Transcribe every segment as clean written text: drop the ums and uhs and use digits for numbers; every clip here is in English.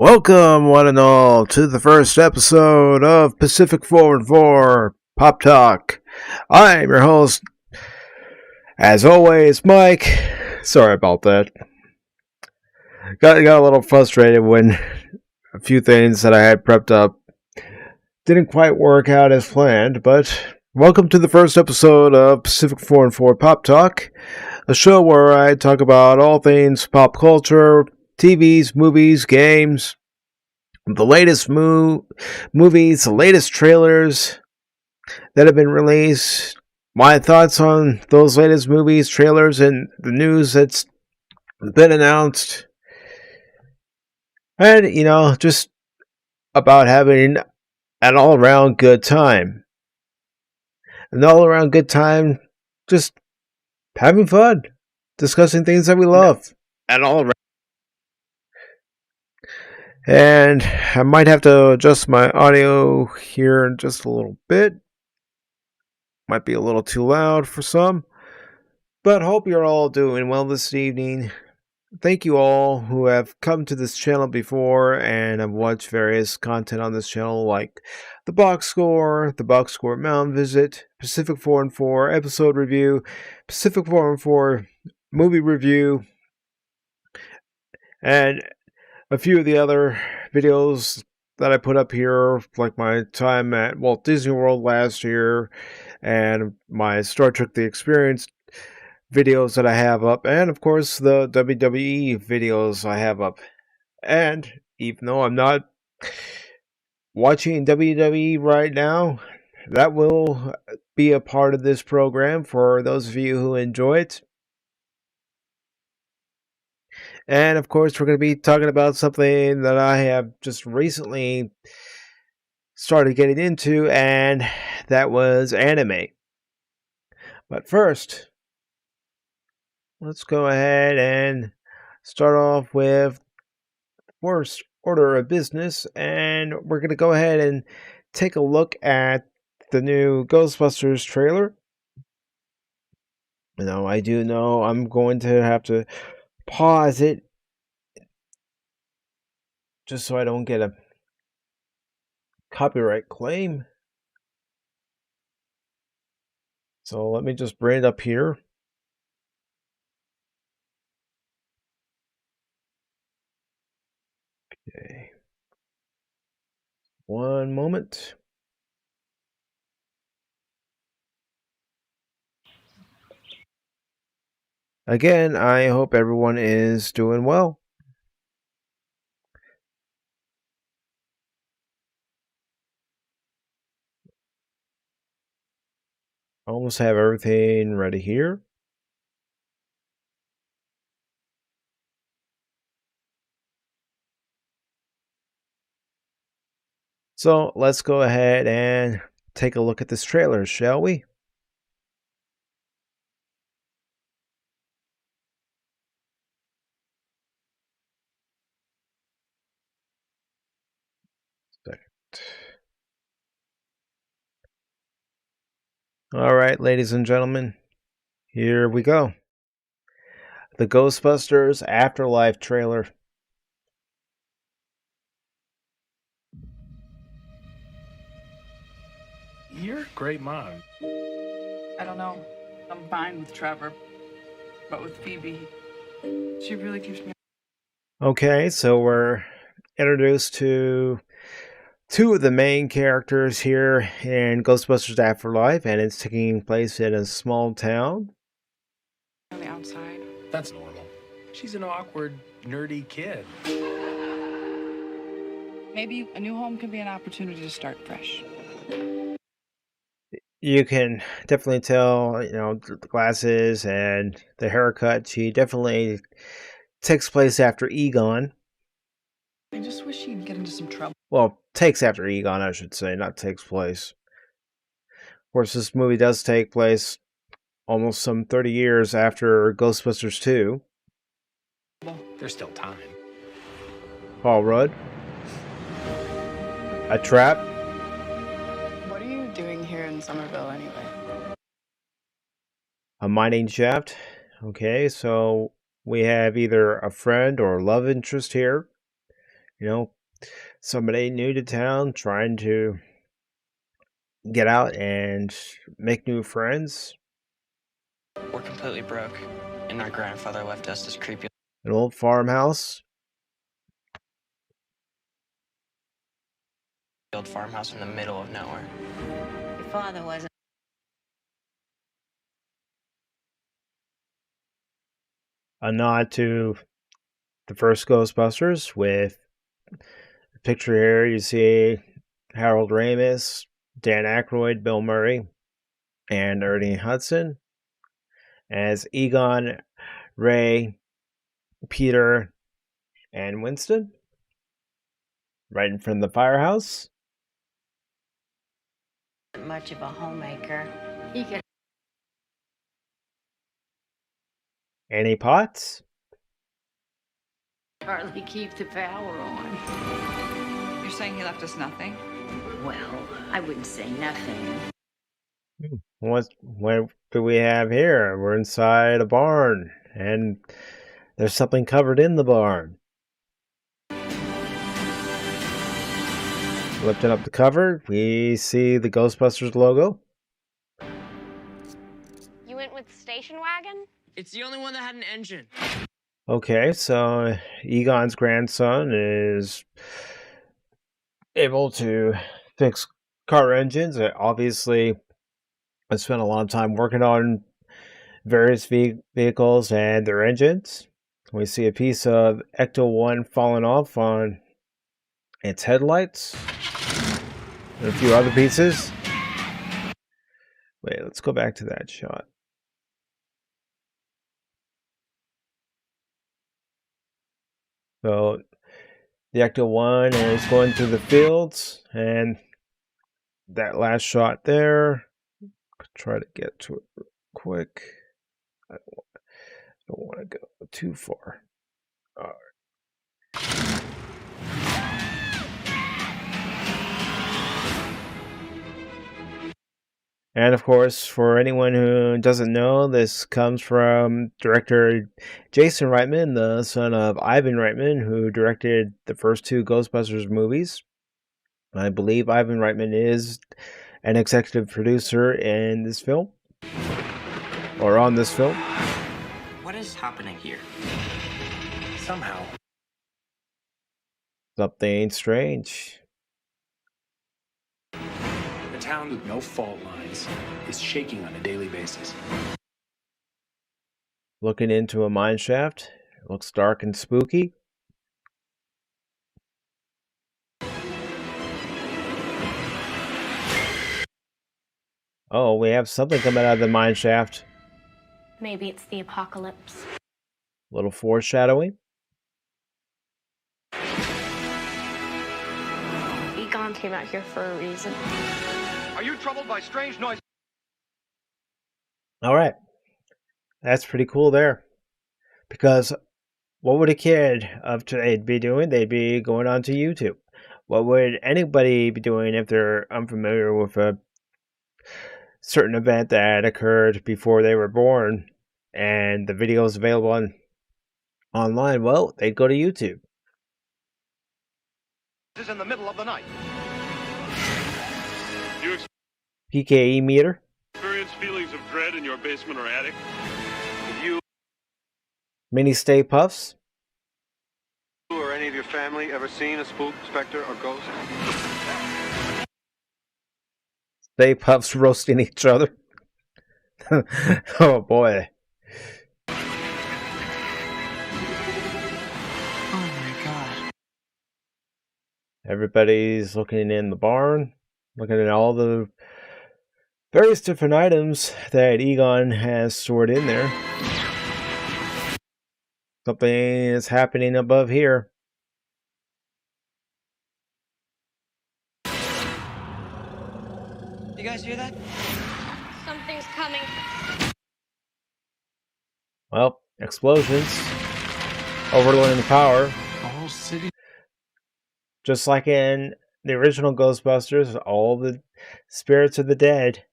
Welcome, one and all, to the first episode of Pacific414 Pop Talk. I'm your host, as always, Mike. Sorry about that. Got a little frustrated when a few things that I had prepped up didn't quite work out as planned, but welcome to the first episode of Pacific414 Pop Talk, a show where I talk about all things pop culture, TVs, movies, games, the latest movies, the latest trailers that have been released, my thoughts on those latest movies, trailers, and the news that's been announced, and, just about having an all-around good time. An all-around good time, just having fun, discussing things that we love, and all around. And I might have to adjust my audio here in just a little bit. Might be a little too loud for some. But hope you're all doing well this evening. Thank you all who have come to this channel before and have watched various content on this channel like the Box Score, the Box Score Mountain Visit, Pacific414 episode review, Pacific414 movie review, and a few of the other videos that I put up here, like my time at Walt Disney World last year and my Star Trek The Experience videos that I have up, and of course the WWE videos I have up. And even though I'm not watching WWE right now, that will be a part of this program for those of you who enjoy it. And of course, we're going to be talking about something that I have just recently started getting into, and that was anime. But first, let's go ahead and start off with first order of business, and we're going to go ahead and take a look at the new Ghostbusters trailer. I do know I'm going to have to pause it just so I don't get a copyright claim. So let me just bring it up here. Okay. One moment. Again, I hope everyone is doing well. Almost have everything ready here. So let's go ahead and take a look at this trailer, shall we? All right, ladies and gentlemen, here we go. The Ghostbusters Afterlife trailer. You're a great mom. I don't know. I'm fine with Trevor, but with Phoebe, she really keeps me. Okay, so we're introduced to two of the main characters here in Ghostbusters Afterlife, and it's taking place in a small town. On the outside. That's normal. She's an awkward, nerdy kid. Maybe a new home can be an opportunity to start fresh. You can definitely tell, the glasses and the haircut. She definitely takes place after Egon. I just wish she'd get into some trouble. Well, takes after Egon, I should say, not takes place. Of course, this movie does take place almost some 30 years after Ghostbusters 2. There's still time. Paul Rudd. A trap. What are you doing here in Somerville anyway? A mining shaft. Okay, so we have either a friend or love interest here. Somebody new to town trying to get out and make new friends. We're completely broke, and our grandfather left us this creepy An old farmhouse. old farmhouse in the middle of nowhere. Your father wasn't. A nod to the first Ghostbusters with the picture here. You see Harold Ramis, Dan Aykroyd, Bill Murray, and Ernie Hudson as Egon, Ray, Peter, and Winston. Right in front of the firehouse. Much of a homemaker. He could Annie Potts. hardly keep the power on. You're saying he left us nothing? Well, I wouldn't say nothing. What do we have here? We're inside a barn, and there's something covered in the barn. Lifting up the cover, we see the Ghostbusters logo. You went with the station wagon? It's the only one that had an engine. Okay, so Egon's grandson is able to fix car engines. Obviously, I spent a lot of time working on various vehicles and their engines. We see a piece of Ecto-1 falling off on its headlights. And a few other pieces. Wait, let's go back to that shot. So the Ecto-1 is going through the fields, and that last shot there, try to get to it real quick. I don't want to go too far. All right. And of course, for anyone who doesn't know, this comes from director Jason Reitman, the son of Ivan Reitman, who directed the first two Ghostbusters movies. I believe Ivan Reitman is an executive producer in this film. Or on this film. What is happening here? Somehow, Something strange. a town with no fault lines is shaking on a daily basis. Looking into a mine shaft. It looks dark and spooky. Oh, we have something coming out of the mine shaft. Maybe it's the apocalypse. A little foreshadowing. Egon came out here for a reason. Are you troubled by strange noises? Alright. That's pretty cool there. Because what would a kid of today be doing? They'd be going onto YouTube. What would anybody be doing if they're unfamiliar with a certain event that occurred before they were born and the video is available online? Well, they'd go to YouTube. This is in the middle of the night. You PKE meter. experience feelings of dread in your basement or attic? Have you Mini Stay Puffs. or any of your family ever seen a spook, specter, or ghost? Stay Puffs roasting each other. Oh boy. Oh my god. Everybody's looking in the barn, looking at all the various different items that Egon has stored in there. Something is happening above here. You guys hear that? Something's coming. Well, explosions. Overloading power. The whole city Just like in the original Ghostbusters, all the spirits of the dead.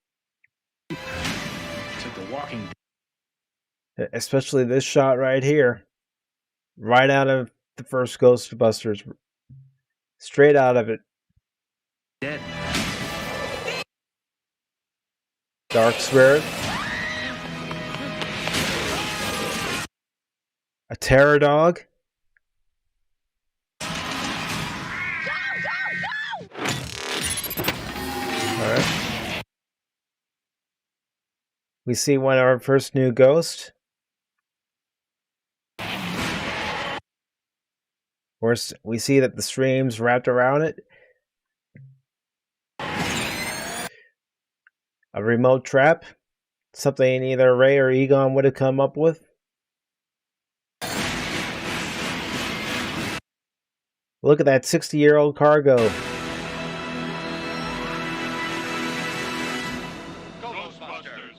took the walking Especially this shot right here. Right out of the first Ghostbusters. Straight out of it. dead. Dark spirit. A terror dog. Alright. We see one of our first new ghosts. Of course, we see that the stream's wrapped around it. A remote trap. Something either Ray or Egon would have come up with. Look at that 60-year-old cargo. Ghostbusters.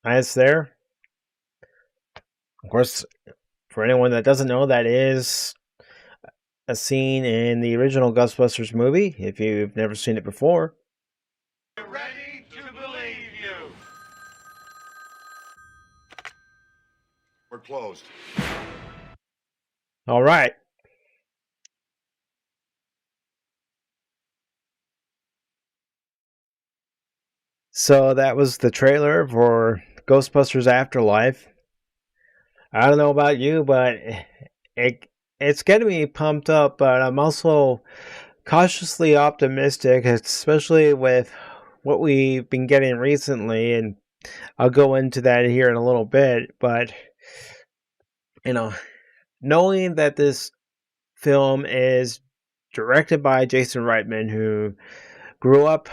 Nice there. Of course, for anyone that doesn't know, that is a scene in the original Ghostbusters movie, if you've never seen it before. We're ready to believe you. We're closed. All right. So that was the trailer for Ghostbusters Afterlife. I don't know about you, but it's getting me pumped up, but I'm also cautiously optimistic, especially with what we've been getting recently, and I'll go into that here in a little bit, but you know, knowing that this film is directed by Jason Reitman, who grew up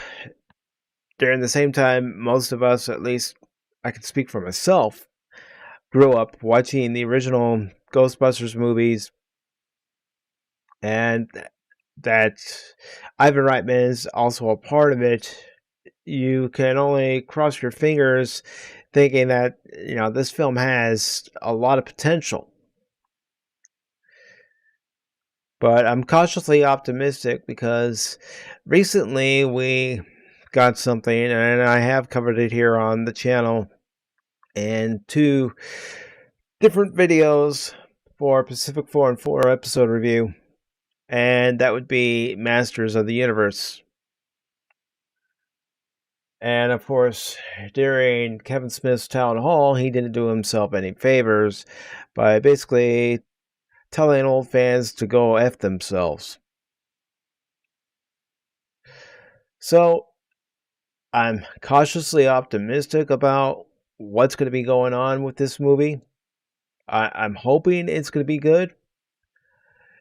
during the same time most of us, at least I can speak for myself, grew up watching the original Ghostbusters movies, and that Ivan Reitman is also a part of it, you can only cross your fingers thinking that, you know, this film has a lot of potential. But I'm cautiously optimistic because recently we got something, and I have covered it here on the channel, and 2 different videos for Pacific414 episode review. and that would be Masters of the Universe. And of course, during Kevin Smith's town hall, he didn't do himself any favors by basically telling old fans to go F themselves. So, I'm cautiously optimistic about what's going to be going on with this movie. I'm hoping it's going to be good.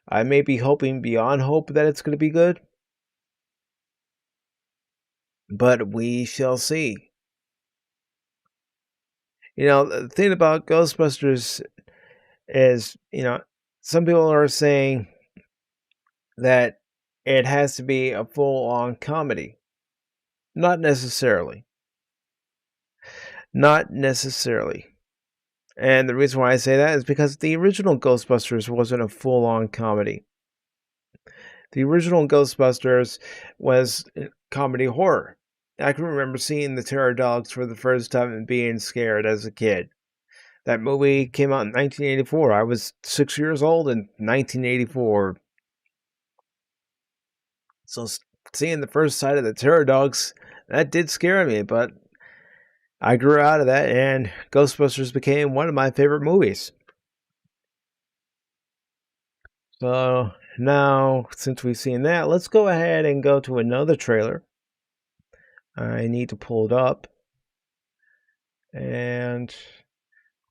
I may be hoping beyond hope that it's going to be good. But we shall see. You know, the thing about Ghostbusters is, you know, some people are saying that it has to be a full-on comedy. Not necessarily. Not necessarily. And the reason why I say that is because the original Ghostbusters wasn't a full-on comedy. The original Ghostbusters was comedy horror. I can remember seeing the Terror Dogs for the first time and being scared as a kid. That movie came out in 1984. I was 6 years old in 1984. So seeing the first sight of the Terror Dogs, that did scare me, but I grew out of that, and Ghostbusters became one of my favorite movies. So now, since we've seen that, let's go ahead and go to another trailer. I need to pull it up. And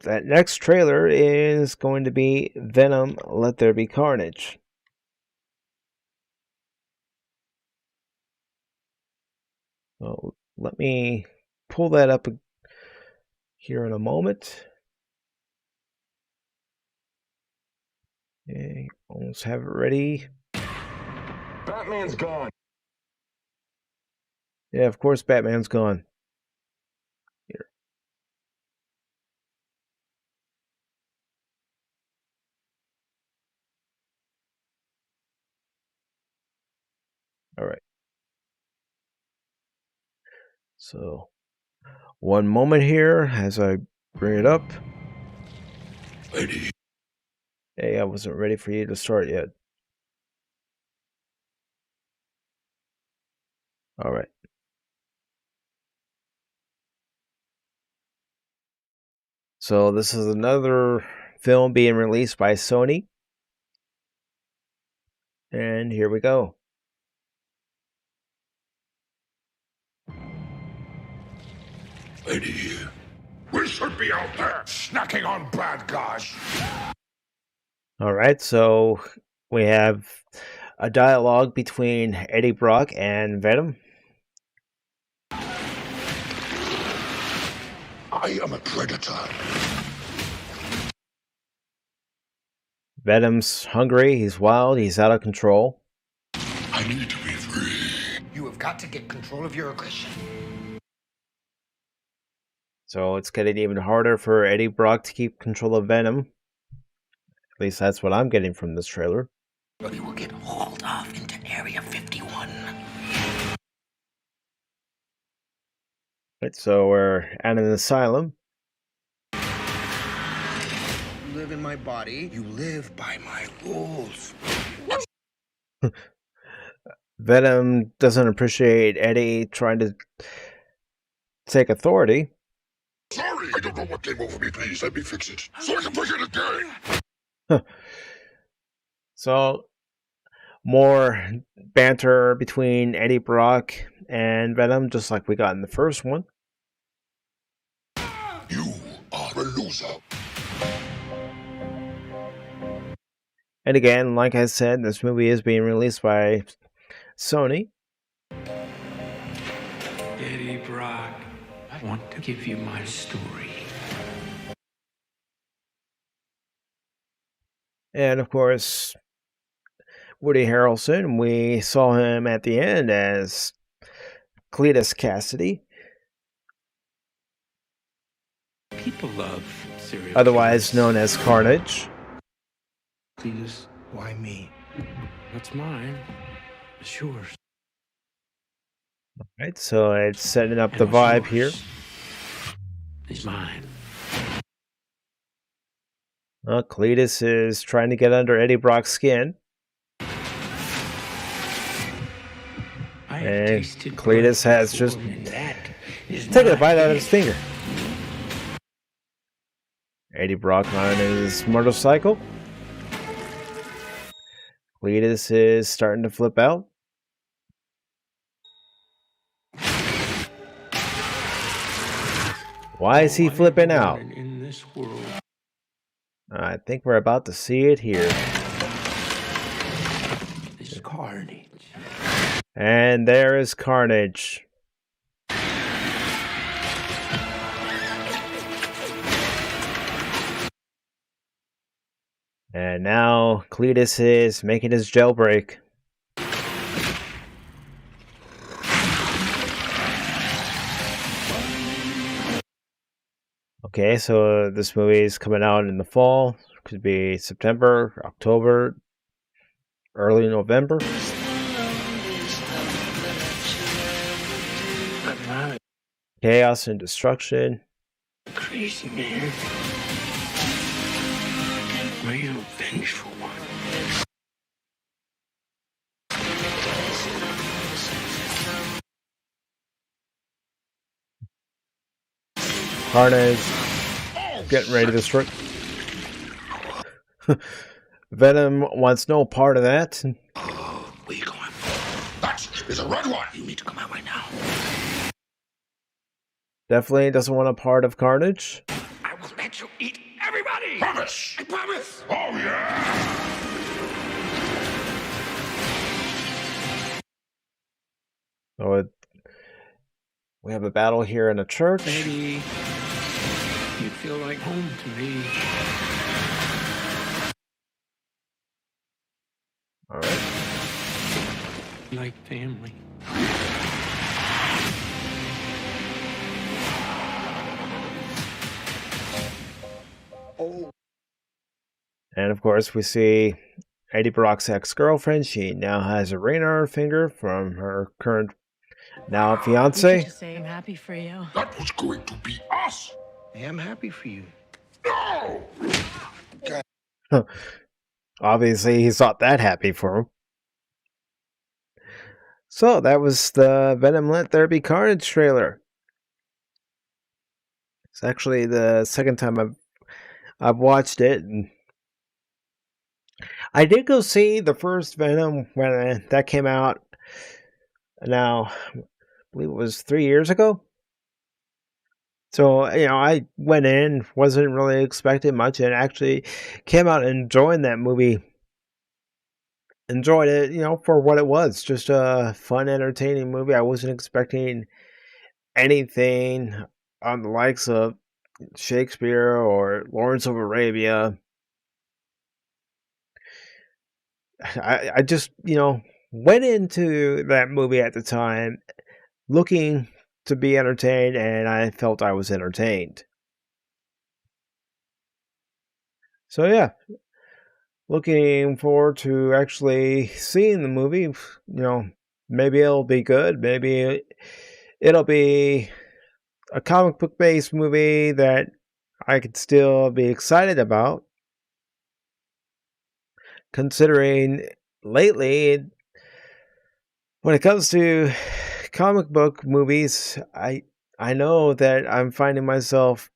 that next trailer is going to be Venom, Let There Be Carnage. So let me pull that up here in a moment. Okay, almost have it ready. Batman's gone. Yeah, of course Batman's gone. Here. All right. So, one moment here as I bring it up. Ready. Hey, I wasn't ready for you to start yet. All right. So this is another film being released by Sony. And here we go. Ready. We should be out there snacking on bad guys. All right, so we have a dialogue between Eddie Brock and Venom. I am a predator. Venom's hungry, he's wild, he's out of control. I need to be free. You have got to get control of your aggression. So it's getting even harder for Eddie Brock to keep control of Venom. At least that's what I'm getting from this trailer. We will get hauled off into Area 51. Right, so we're at an asylum. You live in my body. You live by my rules. Venom doesn't appreciate Eddie trying to take authority. Sorry, I don't know what came over me. Please let me fix it so I can push it again. So, more banter between Eddie Brock and Venom, just like we got in the first one. You are a loser. And again, like I said, this movie is being released by Sony. Eddie Brock, I want to give you my story. And of course, Woody Harrelson, we saw him at the end as Cletus Cassidy. People love serial Otherwise killers. known as Carnage. Cletus, Why me? that's mine. It's yours. Right, so it's setting up And the what's vibe here. yours is mine. Cletus is trying to get under Eddie Brock's skin. And Cletus has just taken a bite out of his finger. Eddie Brock on his motorcycle. Cletus is starting to flip out. Why is he flipping out? I think we're about to see it here. This carnage. And there is Carnage. And now Cletus is making his jailbreak. Okay, so this movie is coming out in the fall. Could be September, October, early November. Chaos and destruction. Crazy man. Are you a vengeful one? Carnage getting ready to destroy. Venom wants no part of that. Where you going? That is a red one. You need to come out right now. Definitely doesn't want a part of Carnage. I will let you eat everybody. Promise. I promise. Oh, yeah. So we have a battle here in a church. Maybe you feel like home to me. All right. Like family. Oh. And of course, we see Eddie Brock's ex-girlfriend. She now has a ring on her finger from her current now fiance. Just say I'm happy for you. That was going to be us. Yeah, I'm happy for you. No. Obviously, he's not that happy for him. So that was the Venom Let There Be Carnage trailer. It's actually the second time I've watched it. And I did go see the first Venom when that came out. Now, I believe it was 3 years ago. So, I went in, wasn't really expecting much, and actually came out enjoying that movie. Enjoyed it, for what it was. Just a fun, entertaining movie. I wasn't expecting anything on the likes of Shakespeare or Lawrence of Arabia. I just, went into that movie at the time looking to be entertained, and I felt I was entertained. So yeah, looking forward to actually seeing the movie. Maybe it'll be good. Maybe it'll be a comic book based movie that I could still be excited about. Considering lately, when it comes to comic book movies, I know that I'm finding myself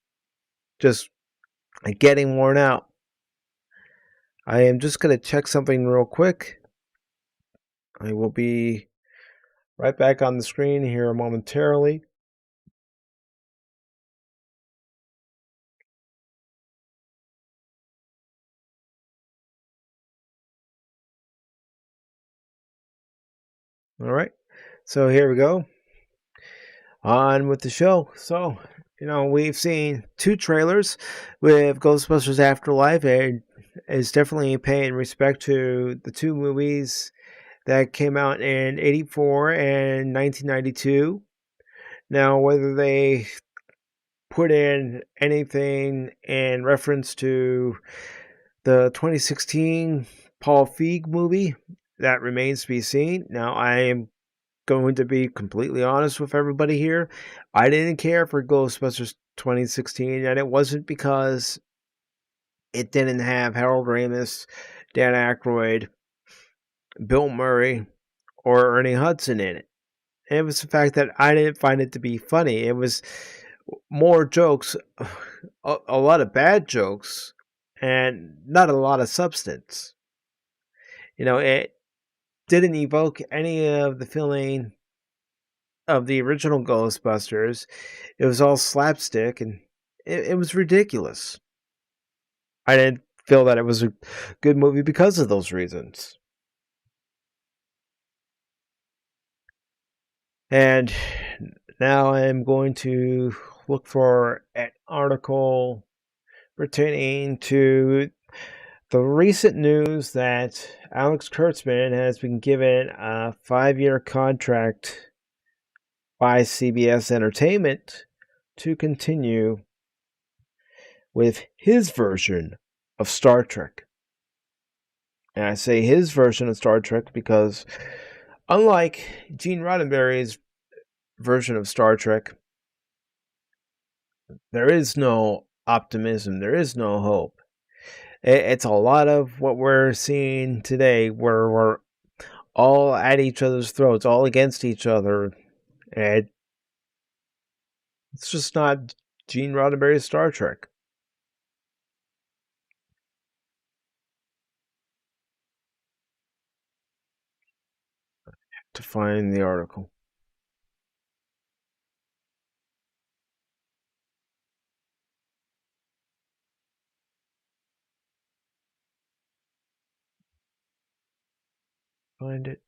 just getting worn out. I am just going to check something real quick. I will be right back on the screen here momentarily. All right. So here we go. On with the show. So, we've seen 2 trailers with Ghostbusters Afterlife, and is definitely paying respect to the 2 movies that came out in 84 and 1992. Now, whether they put in anything in reference to the 2016 Paul Feig movie, that remains to be seen. Now, I am going to be completely honest with everybody here. I didn't care for Ghostbusters 2016, and it wasn't because it didn't have Harold Ramis, Dan Aykroyd, Bill Murray, or Ernie Hudson in it. It was the fact that I didn't find it to be funny. It was more jokes, a lot of bad jokes, and not a lot of substance. It didn't evoke any of the feeling of the original Ghostbusters. It was all slapstick, and it was ridiculous. I didn't feel that it was a good movie because of those reasons. And now I'm going to look for an article pertaining to the recent news that Alex Kurtzman has been given a 5-year contract by CBS Entertainment to continue with his version of Star Trek. And I say his version of Star Trek because, unlike Gene Roddenberry's version of Star Trek, there is no optimism, there is no hope. It's a lot of what we're seeing today, where we're all at each other's throats, all against each other. And it's just not Gene Roddenberry's Star Trek. To find the article. Find it.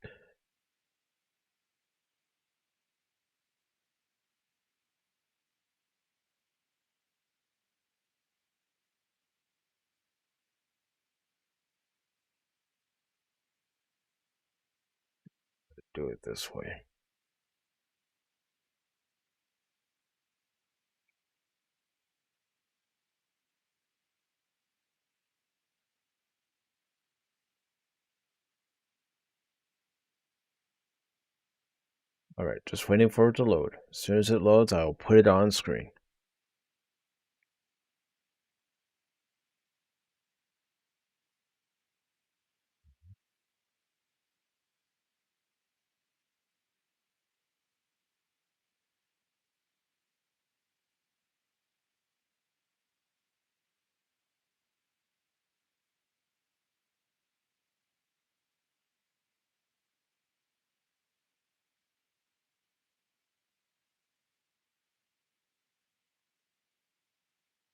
Do it this way. Alright, just waiting for it to load. As soon as it loads, I'll put it on screen.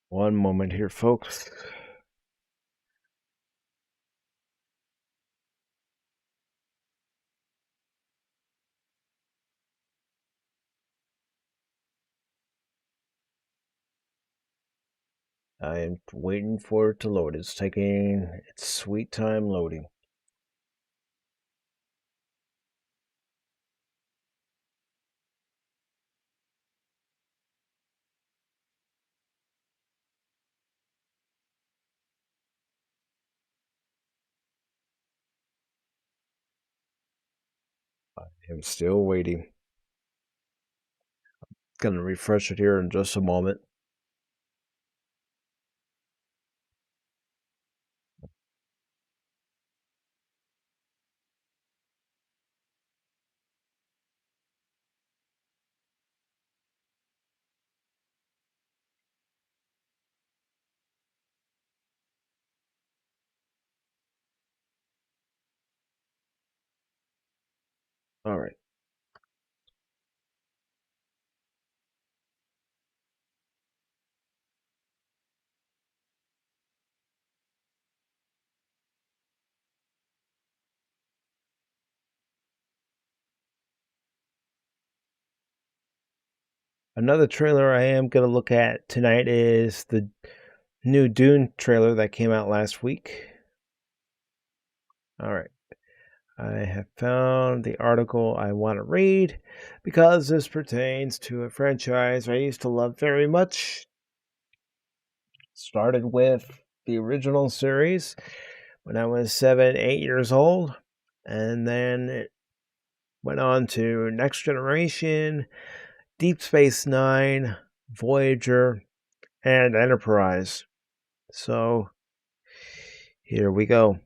One moment here, folks. I am waiting for it to load. It's taking its sweet time loading. I am still waiting. Gonna refresh it here in just a moment. Alright. Another trailer I am going to look at tonight is the new Dune trailer that came out last week. Alright. I have found the article I want to read because this pertains to a franchise I used to love very much. Started with the original series when I was 7, 8 years old, and then it went on to Next Generation, Deep Space Nine, Voyager, and Enterprise. So, here we go.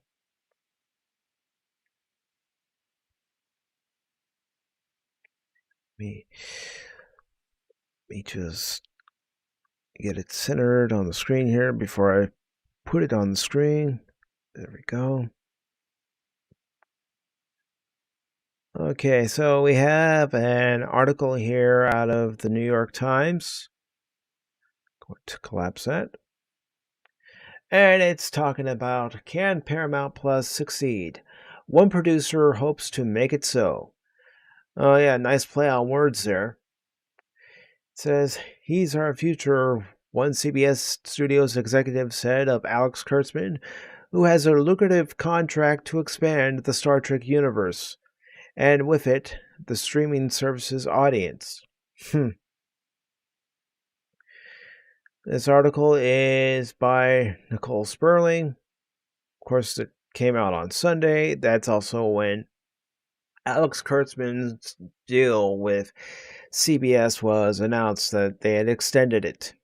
me just get it centered on the screen here before I put it on the screen. There we go. Okay, so we have an article here out of the New York Times. Going to collapse that. And it's talking about, can Paramount Plus succeed? One producer hopes to make it so. Oh yeah, nice play on words there. It says, he's our future, one CBS Studios executive said of Alex Kurtzman, who has a lucrative contract to expand the Star Trek universe, and with it, the streaming service's audience. This article is by Nicole Sperling. Of course, it came out on Sunday. That's also when Alex Kurtzman's deal with CBS was announced, that they had extended it.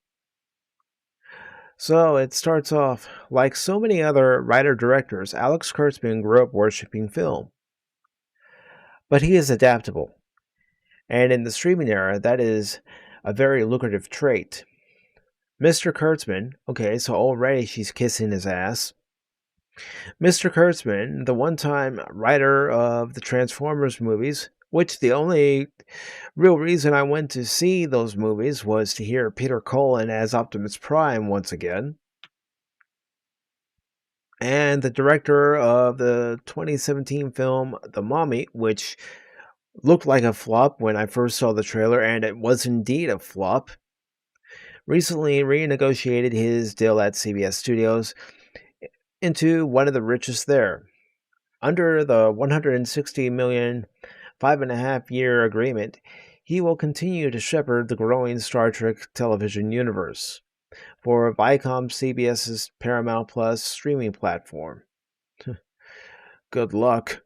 So it starts off, like so many other writer-directors, Alex Kurtzman grew up worshipping film. But he is adaptable. And in the streaming era, that is a very lucrative trait. Mr. Kurtzman, okay, so already she's kissing his ass. Mr. Kurtzman, the one-time writer of the Transformers movies, which the only real reason I went to see those movies was to hear Peter Cullen as Optimus Prime once again. And the director of the 2017 film The Mummy, which looked like a flop when I first saw the trailer, and it was indeed a flop, recently renegotiated his deal at CBS Studios into one of the richest there. Under the $160 million 5.5-year agreement, he will continue to shepherd the growing Star Trek television universe for Viacom CBS's Paramount Plus streaming platform. Good luck.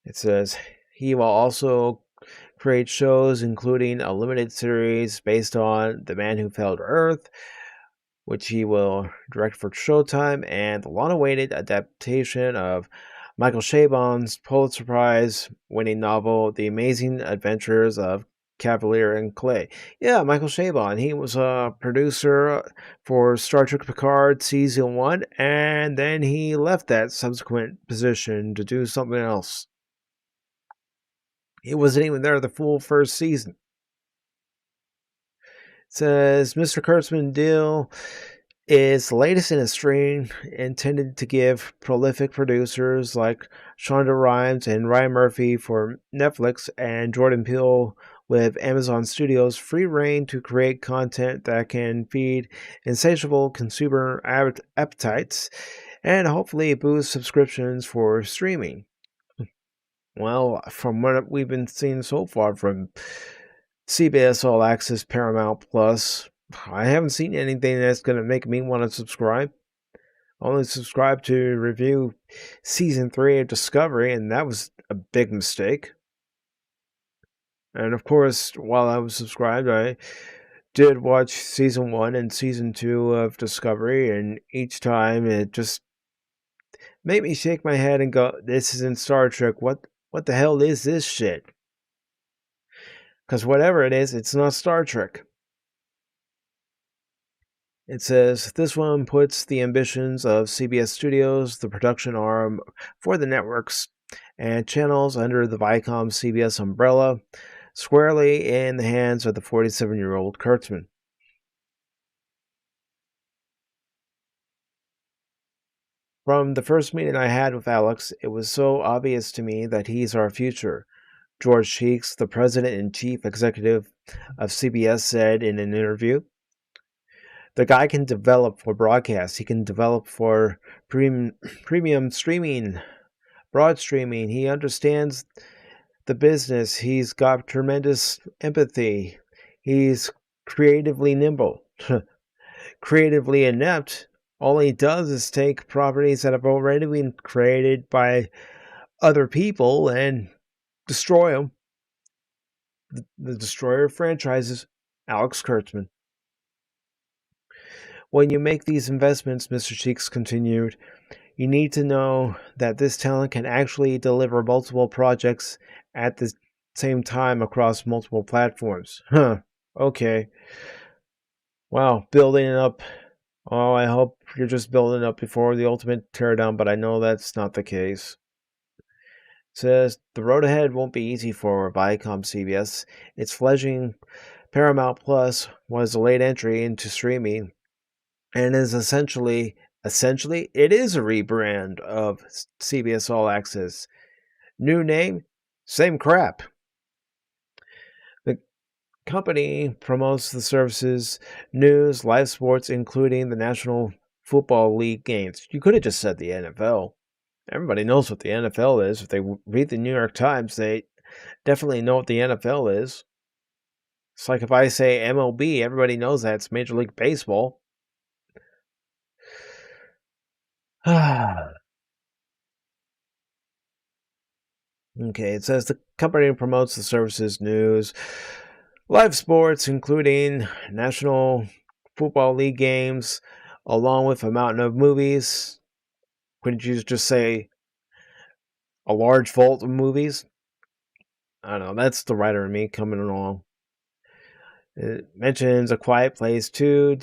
It says he will also create shows including a limited series based on The Man Who Fell to Earth, which he will direct for Showtime, and the long-awaited adaptation of Michael Chabon's Pulitzer Prize-winning novel, The Amazing Adventures of Cavalier and Clay. Yeah, Michael Chabon. He was a producer for Star Trek Picard Season 1, and then he left that subsequent position to do something else. He wasn't even there the full first season. It says, Mr. Kurtzman deal is the latest in a string intended to give prolific producers like Shonda Rhimes and Ryan Murphy for Netflix and Jordan Peele with Amazon Studios free reign to create content that can feed insatiable consumer appetites and hopefully boost subscriptions for streaming. Well, from what we've been seeing so far from CBS All Access Paramount Plus, I haven't seen anything that's going to make me want to subscribe. I only subscribed to review Season 3 of Discovery, and that was a big mistake. And of course, while I was subscribed, I did watch Season 1 and Season 2 of Discovery, and each time it just made me shake my head and go, this isn't Star Trek. What the hell is this shit? Because whatever it is, it's not Star Trek. It says, this one puts the ambitions of CBS Studios, the production arm for the networks and channels under the Viacom CBS umbrella, squarely in the hands of the 47-year-old Kurtzman. From the first meeting I had with Alex, it was so obvious to me that he's our future. George Cheeks, the president and chief executive of CBS, said in an interview. The guy can develop for broadcast. He can develop for premium streaming, broad streaming. He understands the business. He's got tremendous empathy. He's creatively nimble. Creatively inept. All he does is take properties that have already been created by other people and destroy them. The destroyer of franchises, Alex Kurtzman. When you make these investments, Mr. Cheeks continued, You need to know that this talent can actually deliver multiple projects at the same time across multiple platforms. Huh. Okay. Wow. Building it up. Oh, I hope you're just building up before the ultimate teardown, but I know that's not the case. It says the road ahead won't be easy for Viacom CBS. Its fledgling Paramount Plus was a late entry into streaming and is essentially it is a rebrand of CBS All Access. New name, same crap. The company promotes the services, news, live sports, including the National Football League games. You could have just said the NFL. Everybody knows what the NFL is. If they read the New York Times, they definitely know what the NFL is. It's like if I say MLB, everybody knows that it's Major League Baseball. Okay, it says the company promotes the services, news, live sports, including National Football League games, along with a mountain of movies. Couldn't you just say a large vault of movies? I don't know, that's the writer in me coming along. It mentions A Quiet Place 2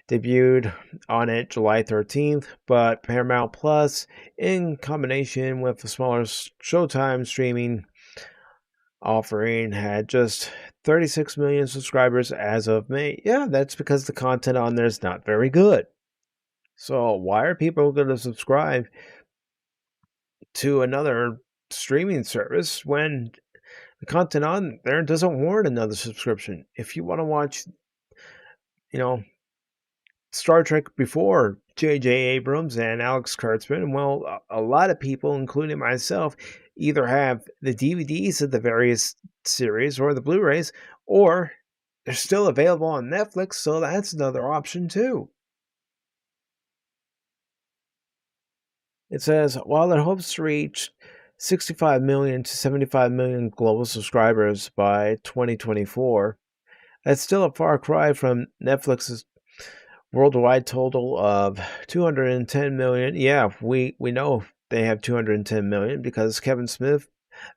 debuted on it July 13th, but Paramount Plus, in combination with a smaller Showtime streaming offering, had just 36 million subscribers as of May. Yeah, that's because the content on there is not very good. So why are people going to subscribe to another streaming service when the content on there doesn't warrant another subscription? If you want to watch, Star Trek before J.J. Abrams and Alex Kurtzman, well, a lot of people, including myself, either have the DVDs of the various series or the Blu-rays, or they're still available on Netflix, so that's another option too. It says, while it hopes to reach 65 million to 75 million global subscribers by 2024, that's still a far cry from Netflix's worldwide total of 210 million. Yeah, we know they have 210 million because Kevin Smith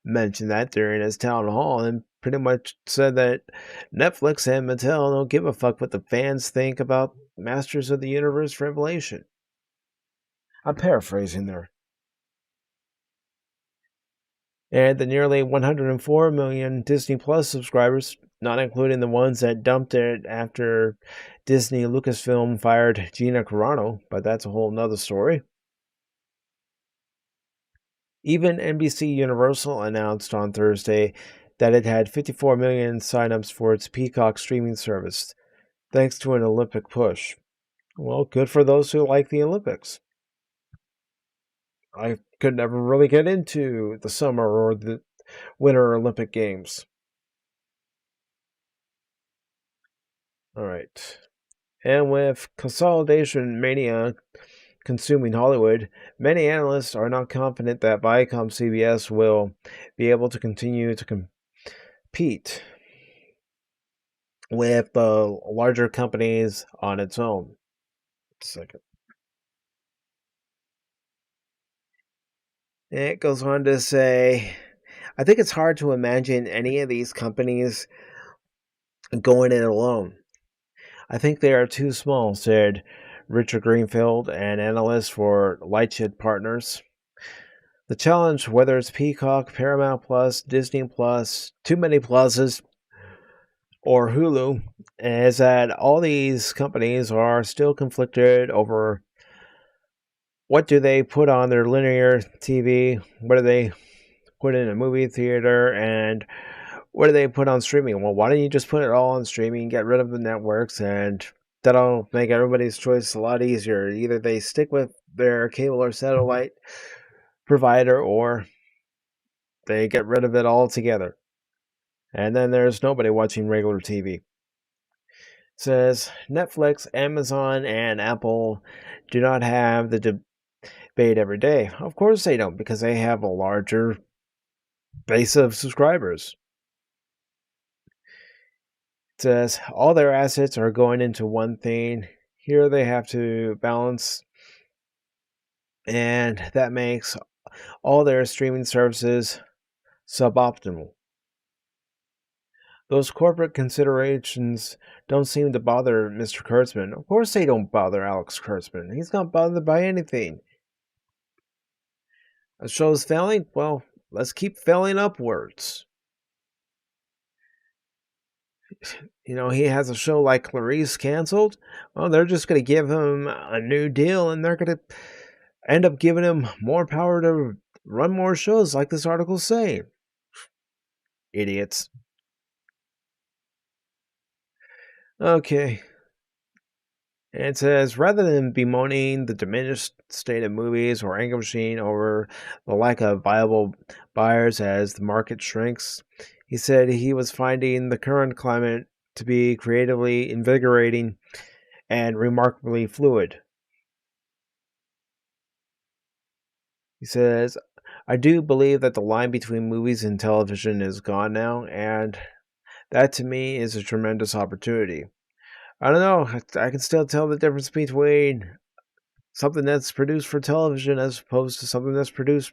mentioned that during his town hall and pretty much said that Netflix and Mattel don't give a fuck what the fans think about Masters of the Universe Revelation. I'm paraphrasing there. And the nearly 104 million Disney Plus subscribers, not including the ones that dumped it after Disney Lucasfilm fired Gina Carano, but that's a whole nother story. Even NBC Universal announced on Thursday that it had 54 million signups for its Peacock streaming service, thanks to an Olympic push. Well, good for those who like the Olympics. I could never really get into the Summer or the Winter Olympic Games. Alright. And with consolidation mania consuming Hollywood, many analysts are not confident that Viacom CBS will be able to continue to compete with the larger companies on its own. Second. It goes on to say, I think it's hard to imagine any of these companies going it alone. I think they are too small, said Richard Greenfield, an analyst for Lightshed Partners. The challenge, whether it's Peacock, Paramount Plus, Disney Plus, too many pluses, or Hulu, is that all these companies are still conflicted over what do they put on their linear TV, what do they put in a movie theater, and what do they put on streaming? Well, why don't you just put it all on streaming, get rid of the networks, and that'll make everybody's choice a lot easier. Either they stick with their cable or satellite provider, or they get rid of it altogether. And then there's nobody watching regular TV. It says Netflix, Amazon, and Apple do not have the debate every day. Of course they don't, because they have a larger base of subscribers. It says all their assets are going into one thing. Here they have to balance and that makes all their streaming services suboptimal. Those corporate considerations don't seem to bother Mr. Kurtzman. Of course they don't bother Alex Kurtzman. He's not bothered by anything. A show's failing? Well, let's keep failing upwards. You know, he has a show like Clarice canceled. Well, they're just going to give him a new deal, and they're going to end up giving him more power to run more shows, like this article's saying. Idiots. Okay. And it says, rather than bemoaning the diminished state of movies or anguishing over the lack of viable buyers as the market shrinks, he said he was finding the current climate to be creatively invigorating and remarkably fluid. He says, I do believe that the line between movies and television is gone now, and that to me is a tremendous opportunity. I don't know, I can still tell the difference between something that's produced for television as opposed to something that's produced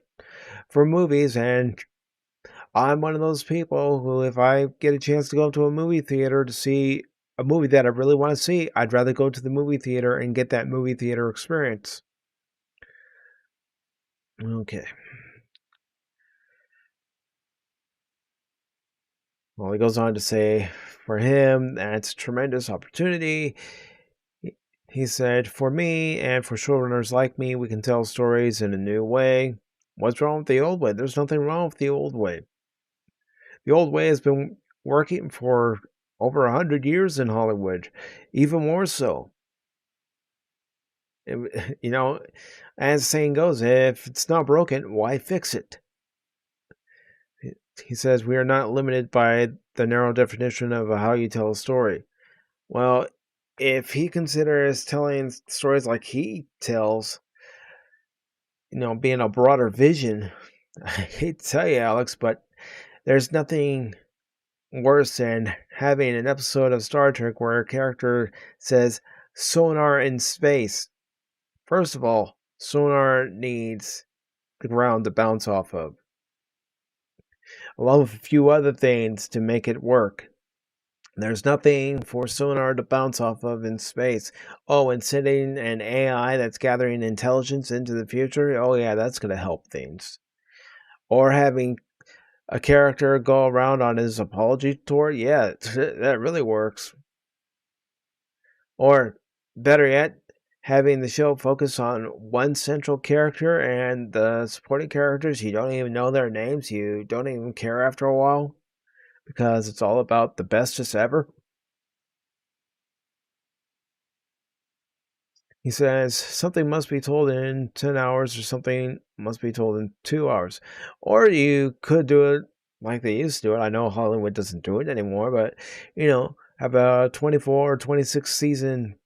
for movies, and I'm one of those people who, if I get a chance to go to a movie theater to see a movie that I really want to see, I'd rather go to the movie theater and get that movie theater experience. Okay. Well, he goes on to say, for him, that's a tremendous opportunity. He said, for me and for showrunners like me, we can tell stories in a new way. What's wrong with the old way? There's nothing wrong with the old way. The old way has been working for over 100 years in Hollywood, even more so. You know, as the saying goes, if it's not broken, why fix it? He says, we are not limited by the narrow definition of how you tell a story. Well, if he considers telling stories like he tells, you know, being a broader vision, I hate to tell you, Alex, but there's nothing worse than having an episode of Star Trek where a character says, sonar in space. First of all, sonar needs the ground to bounce off of, along with a few other things to make it work. There's nothing for sonar to bounce off of in space. Oh, and sending an AI that's gathering intelligence into the future? Oh yeah, that's going to help things. Or having a character go around on his apology tour? Yeah, that really works. Or, better yet, having the show focus on one central character and the supporting characters, you don't even know their names, you don't even care after a while, because it's all about the bestest ever. He says, something must be told in 10 hours or something must be told in 2 hours. Or you could do it like they used to do it. I know Hollywood doesn't do it anymore, but, you know, have a 24 or 26 season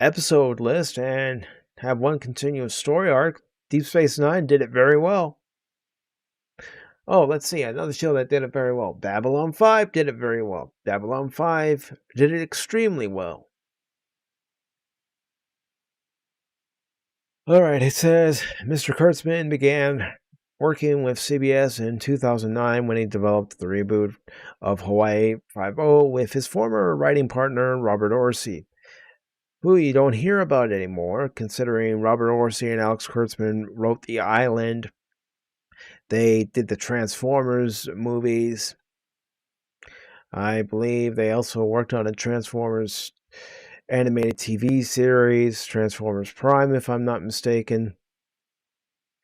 episode list and have one continuous story arc. Deep Space Nine did it very well. Oh, let's see, another show that did it very well. Babylon 5 did it very well. Babylon 5 did it extremely well. Alright, it says, Mr. Kurtzman began working with CBS in 2009 when he developed the reboot of Hawaii Five-0 with his former writing partner, Robert Orci, who you don't hear about anymore, considering Robert Orci and Alex Kurtzman wrote The Island. They did the Transformers movies. I believe they also worked on a Transformers animated TV series, Transformers Prime, if I'm not mistaken.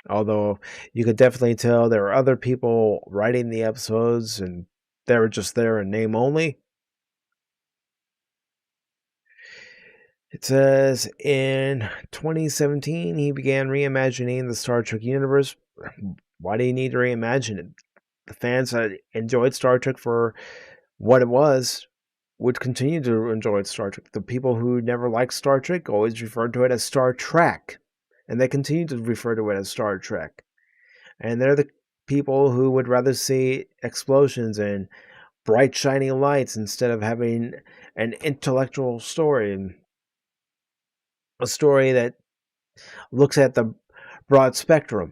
Although you could definitely tell there were other people writing the episodes and they were just there in name only. It says in 2017 he began reimagining the Star Trek universe. Why do you need to reimagine it? The fans that enjoyed Star Trek for what it was would continue to enjoy Star Trek. The people who never liked Star Trek always referred to it as Star Trek, and they continue to refer to it as Star Trek. And they're the people who would rather see explosions and bright shiny lights instead of having an intellectual story, and a story that looks at the broad spectrum.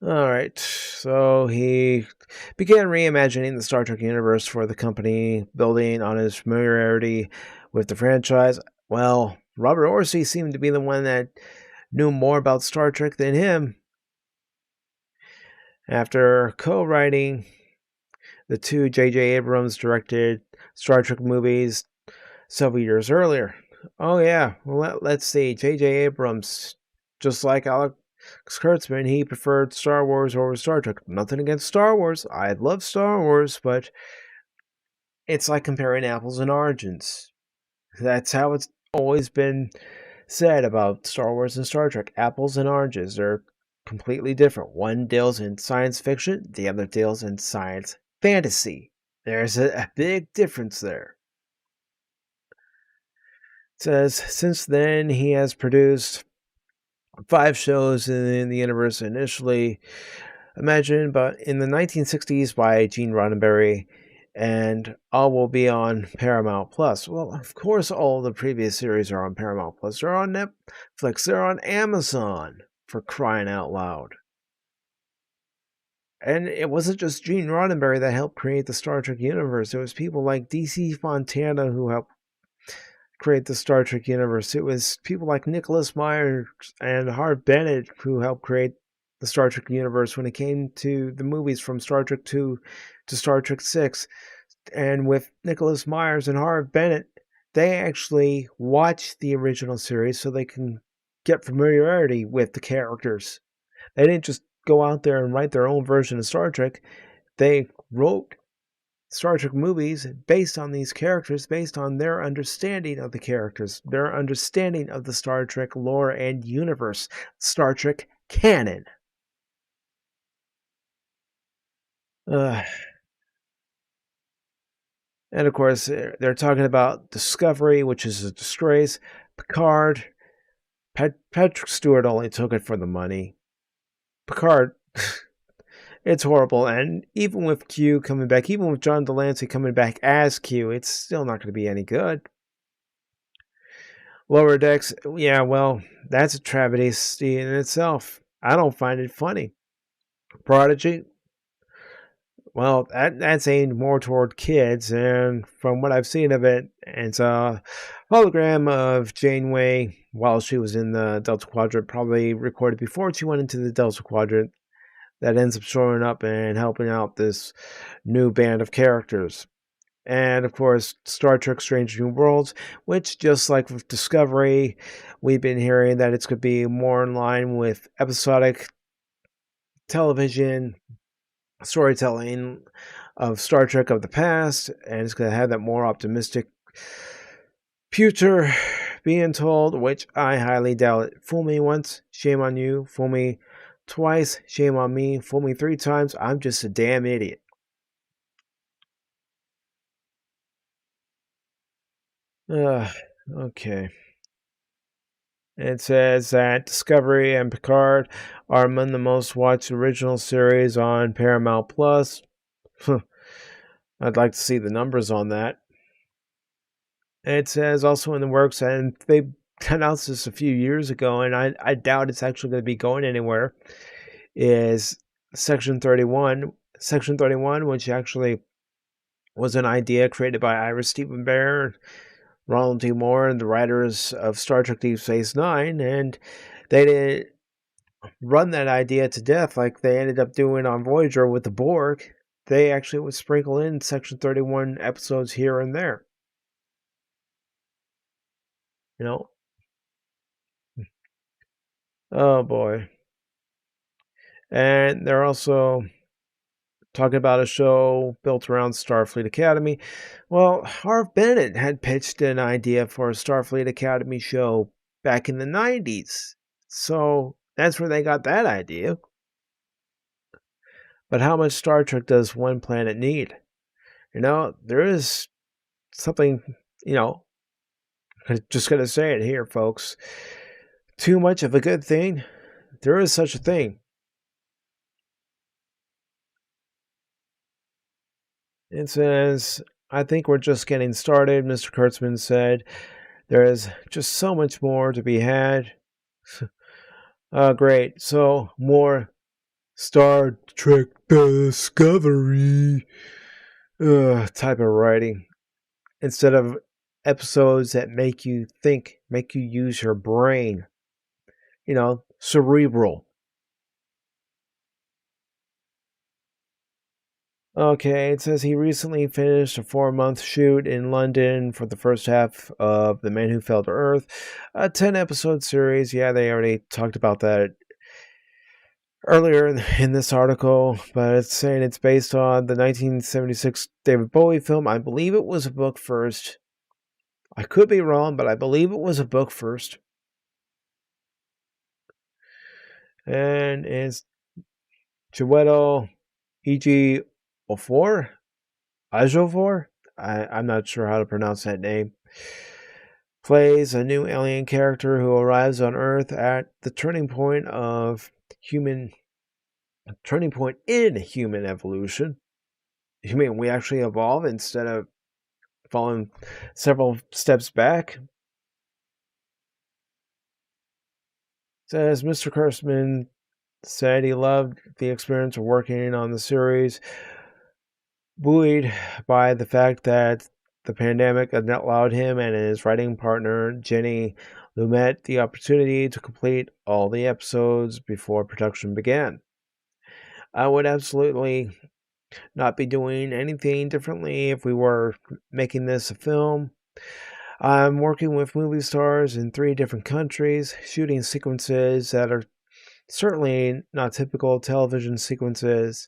Alright, so he began reimagining the Star Trek universe for the company, building on his familiarity with the franchise. Well, Robert Orci seemed to be the one that knew more about Star Trek than him. After co-writing the two J.J. Abrams directed Star Trek movies several years earlier. Oh yeah, well, let's see, J.J. Abrams, just like Alex Kurtzman, he preferred Star Wars over Star Trek. Nothing against Star Wars. I love Star Wars, but it's like comparing apples and oranges. That's how it's always been said about Star Wars and Star Trek. Apples and oranges. They're completely different. One deals in science fiction, the other deals in science fantasy. There's a big difference there. It says, since then, he has produced 5 shows in the universe initially imagined, but in the 1960s by Gene Roddenberry, and all will be on Paramount Plus. Well, of course, all the previous series are on Paramount Plus. They're on Netflix. They're on Amazon, for crying out loud. And it wasn't just Gene Roddenberry that helped create the Star Trek universe. It was people like D.C. Fontana who helped create the Star Trek universe. It was people like Nicholas Myers and Harv Bennett who helped create the Star Trek universe when it came to the movies from Star Trek 2 to Star Trek 6. And with Nicholas Myers and Harv Bennett, they actually watched the original series so they can get familiarity with the characters. They didn't just go out there and write their own version of Star Trek. They wrote Star Trek movies based on these characters, based on their understanding of the characters, their understanding of the Star Trek lore and universe, Star Trek canon. And of course, they're talking about Discovery, which is a disgrace. Picard, Patrick Stewart only took it for the money. Picard, it's horrible. And even with Q coming back, even with John Delancey coming back as Q, it's still not going to be any good. Lower Decks, yeah, well, that's a travesty in itself. I don't find it funny. Prodigy, well, that's aimed more toward kids, and from what I've seen of it, it's a hologram of Janeway while she was in the Delta Quadrant, probably recorded before she went into the Delta Quadrant, that ends up showing up and helping out this new band of characters. And, of course, Star Trek Strange New Worlds, which, just like with Discovery, we've been hearing that it's going to be more in line with episodic television storytelling of Star Trek of the past, and it's going to have that more optimistic future being told, which I highly doubt it. Fool me once, shame on you. Fool me twice, shame on me. Fool me 3 times, I'm just a damn idiot. Okay. It says that Discovery and Picard are among the most watched original series on Paramount Plus. I'd like to see the numbers on that. It says also in the works, and they announced this a few years ago, and I doubt it's actually going to be going anywhere, is Section 31. Section 31, which actually was an idea created by Ira Steven Behr, Ronald D. Moore, and the writers of Star Trek Deep Space Nine, and they didn't run that idea to death like they ended up doing on Voyager with the Borg. They actually would sprinkle in Section 31 episodes here and there. You know? Oh boy. And they're also talking about a show built around Starfleet Academy. Well, Harv Bennett had pitched an idea for a Starfleet Academy show back in the 90s. So that's where they got that idea. But how much Star Trek does one planet need? You know, there is something, I'm just going to say it here, folks. Too much of a good thing, there is such a thing. It says, I think we're just getting started, Mr. Kurtzman said. There is just so much more to be had. Great. So, more Star Trek Discovery type of writing. Instead of episodes that make you think, make you use your brain. Cerebral. Okay, it says he recently finished a 4-month shoot in London for the first half of The Man Who Fell to Earth, a 10-episode series. Yeah, they already talked about that earlier in this article, but it's saying it's based on the 1976 David Bowie film. I believe it was a book first. I could be wrong, but I believe it was a book first. And it's Chiwetel Ejiofor? I'm not sure how to pronounce that name. Plays a new alien character who arrives on Earth at the turning point in human evolution. You mean we actually evolve instead of falling several steps back? Says Mr. Kurtzman said he loved the experience of working on the series, buoyed by the fact that the pandemic allowed him and his writing partner, Jenny Lumet, the opportunity to complete all the episodes before production began. I would absolutely not be doing anything differently if we were making this a film. I'm working with movie stars in 3 different countries, shooting sequences that are certainly not typical television sequences,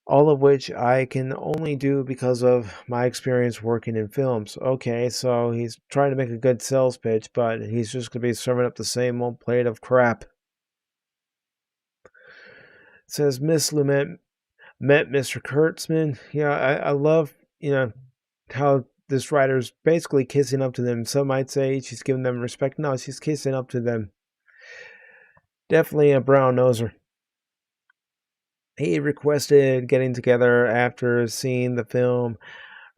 all of which I can only do because of my experience working in films. Okay, so he's trying to make a good sales pitch, but he's just going to be serving up the same old plate of crap. It says Miss Lumet met Mr. Kurtzman. Yeah, I love, how this writer's basically kissing up to them. Some might say she's giving them respect. No, she's kissing up to them. Definitely a brown noser. He requested getting together after seeing the film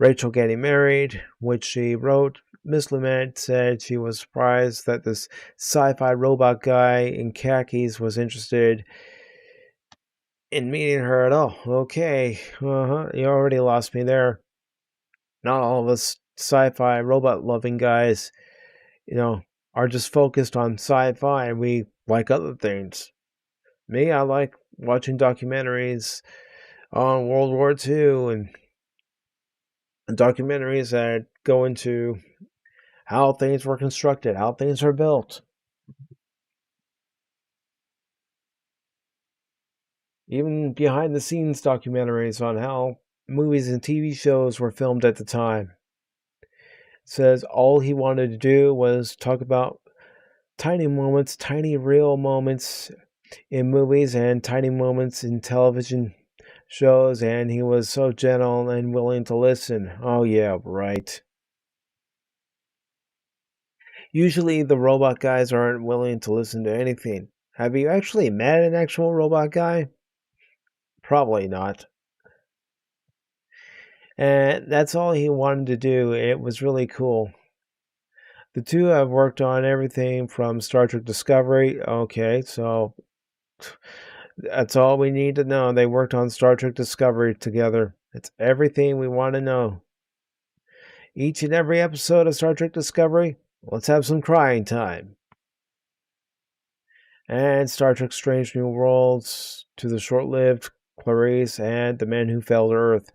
Rachel Getting Married, which she wrote. Miss Lumet said she was surprised that this sci-fi robot guy in khakis was interested in meeting her at all. Okay, you already lost me there. Not all of us sci-fi robot-loving guys, are just focused on sci-fi, and we like other things. Me, I like watching documentaries on World War II and documentaries that go into how things were constructed, how things are built. Even behind the scenes documentaries on how movies and TV shows were filmed at the time. It says all he wanted to do was talk about tiny moments, tiny real moments in movies and tiny moments in television shows, and he was so gentle and willing to listen. Oh yeah, right. Usually the robot guys aren't willing to listen to anything. Have you actually met an actual robot guy? Probably not. And that's all he wanted to do. It was really cool. The two have worked on everything from Star Trek Discovery. Okay, so that's all we need to know. They worked on Star Trek Discovery together. It's everything we want to know. Each and every episode of Star Trek Discovery, let's have some crying time. And Star Trek Strange New Worlds, to the short-lived Clarice, and The Man Who Fell to Earth.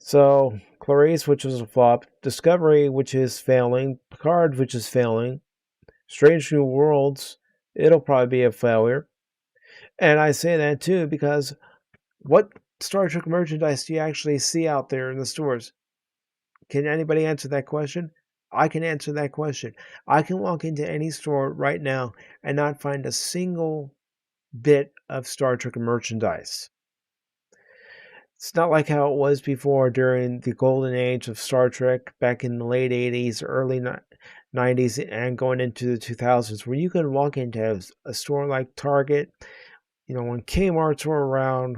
So, Clarice, which was a flop, Discovery, which is failing, Picard, which is failing, Strange New Worlds, it'll probably be a failure. And I say that too because what Star Trek merchandise do you actually see out there in the stores? Can anybody answer that question? I can answer that question. I can walk into any store right now and not find a single bit of Star Trek merchandise. It's not like how it was before during the golden age of Star Trek back in the late 80s, early 90s, and going into the 2000s, where you could walk into a store like Target, when Kmart's were around,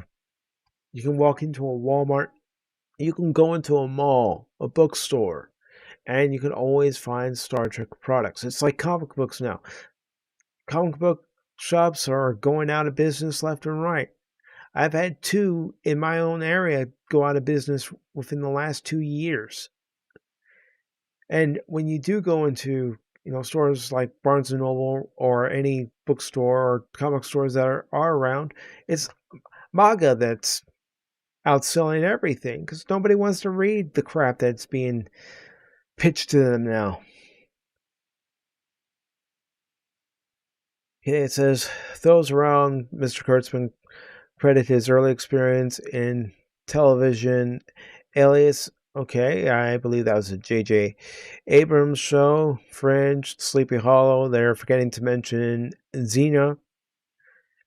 you can walk into a Walmart, you can go into a mall, a bookstore, and you can always find Star Trek products. It's like comic books now. comic book shops are going out of business left and right. I've had 2 in my own area go out of business within the last 2 years. And when you do go into, stores like Barnes & Noble or any bookstore or comic stores that are around, it's manga that's outselling everything because nobody wants to read the crap that's being pitched to them now. It says, those around Mr. Kurtzman credit his early experience in television, Alias. Okay, I believe that was a J.J. Abrams show, Fringe, Sleepy Hollow. They're forgetting to mention Xena.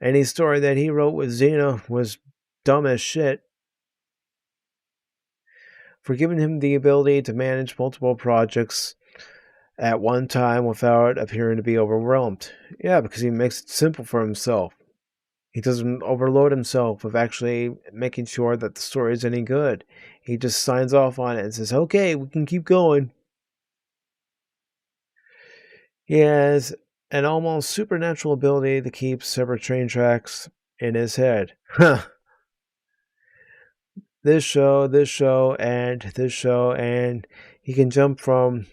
Any story that he wrote with Xena was dumb as shit. For giving him the ability to manage multiple projects at one time without appearing to be overwhelmed. Yeah, because he makes it simple for himself. He doesn't overload himself with actually making sure that the story is any good. He just signs off on it and says, okay, we can keep going. He has an almost supernatural ability to keep separate train tracks in his head. This show, and this show, and he can jump from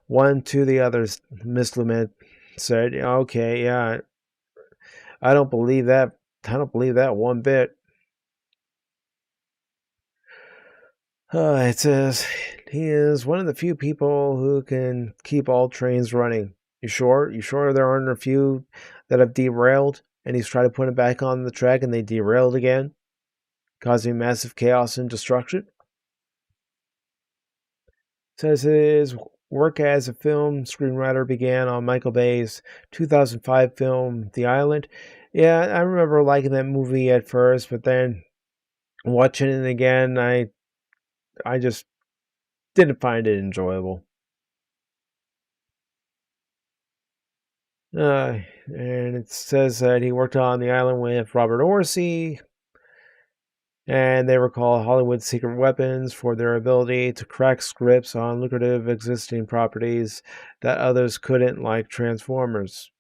one to the other, Miss Lumet said. Okay, yeah. I don't believe that. I don't believe that one bit. It says he is one of the few people who can keep all trains running. You sure? You sure there aren't a few that have derailed and he's tried to put it back on the track and they derailed again, causing massive chaos and destruction? It says his work as a film screenwriter began on Michael Bay's 2005 film The Island. Yeah, I remember liking that movie at first, but then watching it again, I just didn't find it enjoyable. And it says that he worked on The Island with Robert Orsi, and they recall Hollywood's secret weapons for their ability to crack scripts on lucrative existing properties that others couldn't, like Transformers.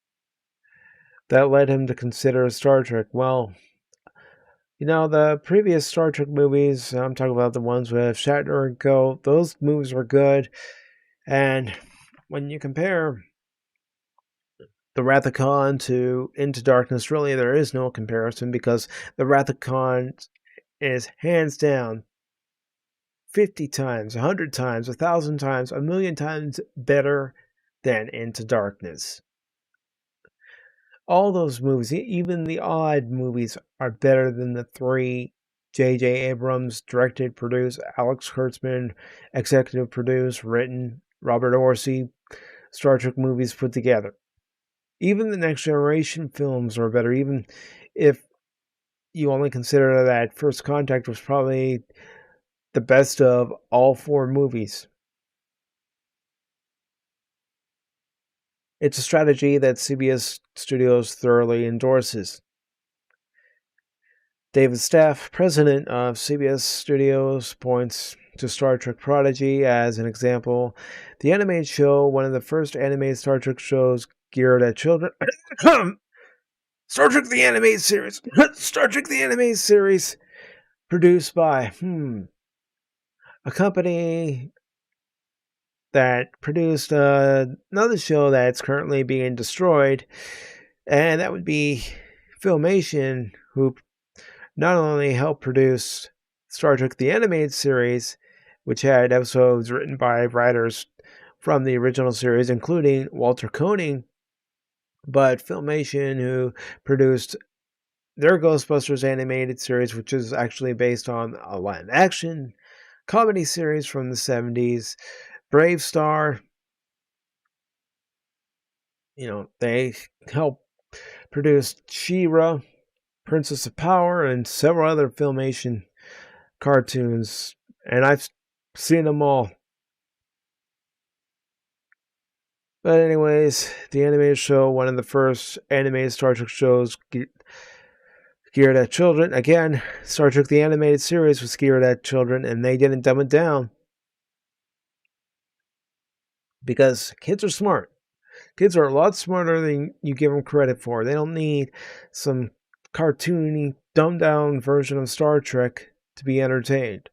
That led him to consider Star Trek. Well, the previous Star Trek movies, I'm talking about the ones with Shatner and co., those movies were good. And when you compare the Wrath of Khan to Into Darkness, really there is no comparison because the Wrath of Khan is hands down 50 times, 100 times, 1,000 times, 1,000,000 times better than Into Darkness. All those movies, even the odd movies, are better than the 3 J.J. Abrams directed, produced, Alex Kurtzman executive produced, written, Robert Orsi Star Trek movies put together. Even the Next Generation films are better, even if you only consider that First Contact was probably the best of all 4 movies. It's a strategy that CBS Studios thoroughly endorses. David Staff, president of CBS Studios, points to Star Trek Prodigy as an example. The animated show, one of the first animated Star Trek shows geared at children. Star Trek the Animated Series. Star Trek the Animated Series, produced by a company that produced another show that's currently being destroyed, and that would be Filmation, who not only helped produce Star Trek the Animated Series, which had episodes written by writers from the original series, including Walter Koenig, but Filmation, who produced their Ghostbusters animated series, which is actually based on a live action comedy series from the 70s, Brave Star. They helped produce She-Ra, Princess of Power, and several other Filmation cartoons, and I've seen them all. But anyways, the animated show, one of the first animated Star Trek shows geared at children. Again, Star Trek the Animated Series was geared at children, and they didn't dumb it down. Because kids are smart. Kids are a lot smarter than you give them credit for. They don't need some cartoony, dumbed-down version of Star Trek to be entertained.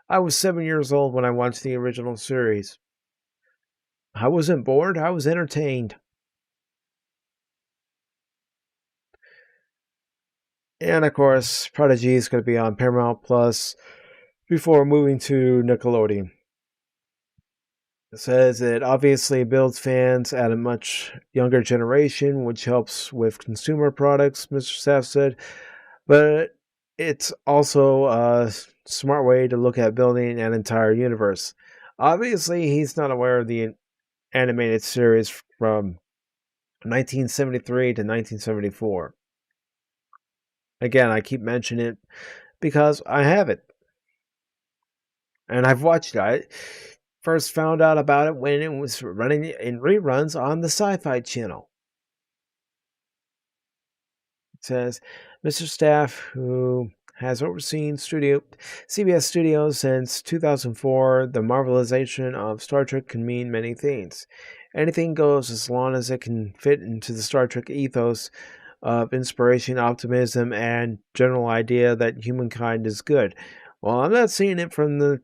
I was 7 years old when I watched the original series. I wasn't bored, I was entertained. And of course, Prodigy is going to be on Paramount Plus before moving to Nickelodeon. It says it obviously builds fans at a much younger generation, which helps with consumer products, Mr. Staff said. But it's also a smart way to look at building an entire universe. Obviously, he's not aware of the animated series from 1973 to 1974. Again, I keep mentioning it because I have it. And I've watched it. I first found out about it when it was running in reruns on the Sci-Fi channel. It says, Mr. Staff, who has overseen CBS Studios since 2004, the marvelization of Star Trek can mean many things. Anything goes as long as it can fit into the Star Trek ethos of inspiration, optimism, and general idea that humankind is good. Well, I'm not seeing it from the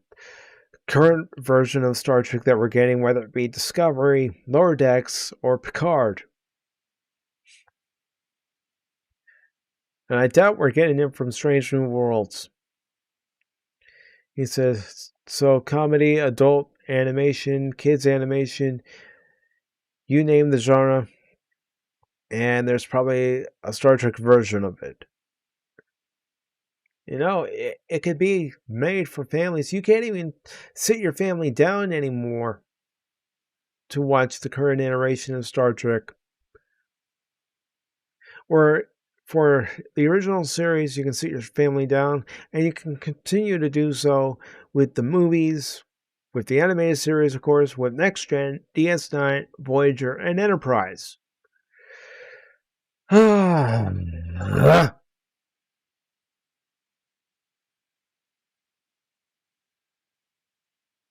current version of Star Trek that we're getting, whether it be Discovery, Lower Decks, or Picard. And I doubt we're getting it from Strange New Worlds. He says, so comedy, adult animation, kids animation, you name the genre, and there's probably a Star Trek version of it. You know, it could be made for families. You can't even sit your family down anymore to watch the current iteration of Star Trek. Or for the original series, you can sit your family down, and you can continue to do so with the movies, with the animated series, of course, with Next Gen, DS9, Voyager, and Enterprise.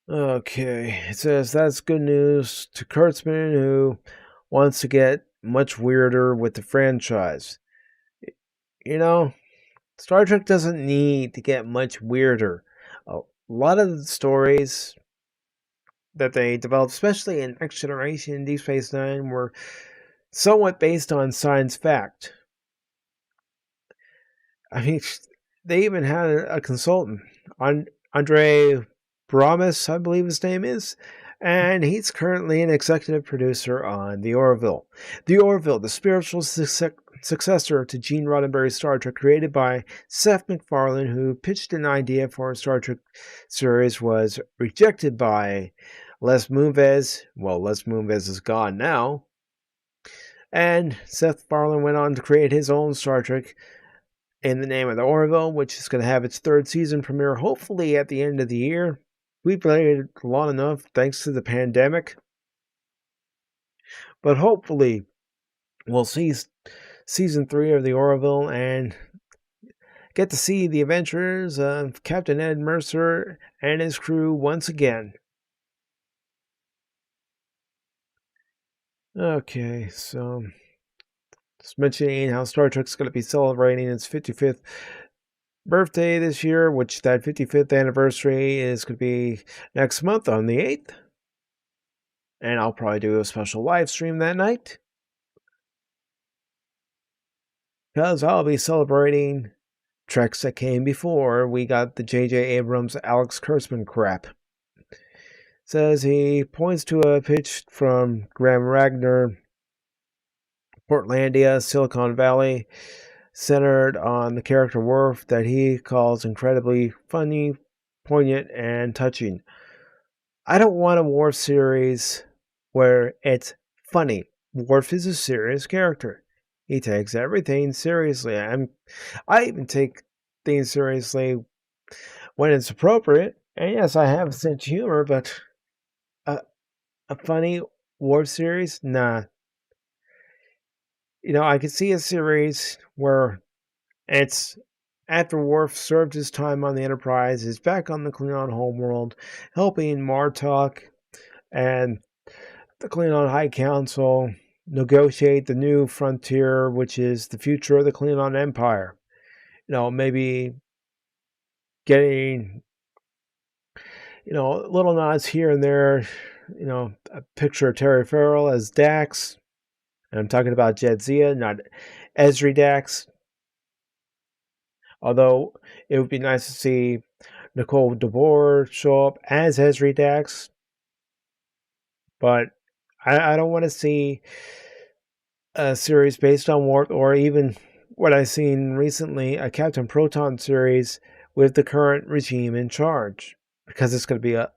Okay, it says that's good news to Kurtzman, who wants to get much weirder with the franchise. You know, Star Trek doesn't need to get much weirder. A lot of the stories that they developed, especially in Next Generation and Deep Space Nine, were somewhat based on science fact. I mean, they even had a consultant, Andre Bramus, I believe his name is, and he's currently an executive producer on The Orville. The Orville, the spiritual successor to Gene Roddenberry's Star Trek, created by Seth MacFarlane, who pitched an idea for a Star Trek series, was rejected by Les Moonves. Well, Les Moonves is gone now. And Seth MacFarlane went on to create his own Star Trek in the name of The Orville, which is going to have its third season premiere hopefully at the end of the year. We played it long enough thanks to the pandemic. But hopefully we'll see season 3 of The Orville and get to see the adventures of Captain Ed Mercer and his crew once again. Okay, so just mentioning how Star Trek's going to be celebrating its 55th birthday this year, which that 55th anniversary is going to be next month on the 8th. And I'll probably do a special live stream that night, because I'll be celebrating Treks that came before we got the J.J. Abrams Alex Kurtzman crap. Says he points to a pitch from Graham Ragnar, Portlandia, Silicon Valley, centered on the character Worf that he calls incredibly funny, poignant, and touching. I don't want a Worf series where it's funny. Worf is a serious character. He takes everything seriously. I even take things seriously when it's appropriate. And yes, I have a sense of humor, but a funny Worf series? Nah. You know, I could see a series where it's after Worf served his time on the Enterprise, is back on the Klingon homeworld, helping Martok and the Klingon High Council negotiate the new frontier, which is the future of the Klingon Empire. Maybe getting, little nods here and there. A picture of Terry Farrell as Dax. And I'm talking about Jadzia, not Ezri Dax. Although it would be nice to see Nicole DeBoer show up as Ezri Dax. But I don't want to see a series based on Wart, or even what I've seen recently, a Captain Proton series with the current regime in charge. Because it's going to be a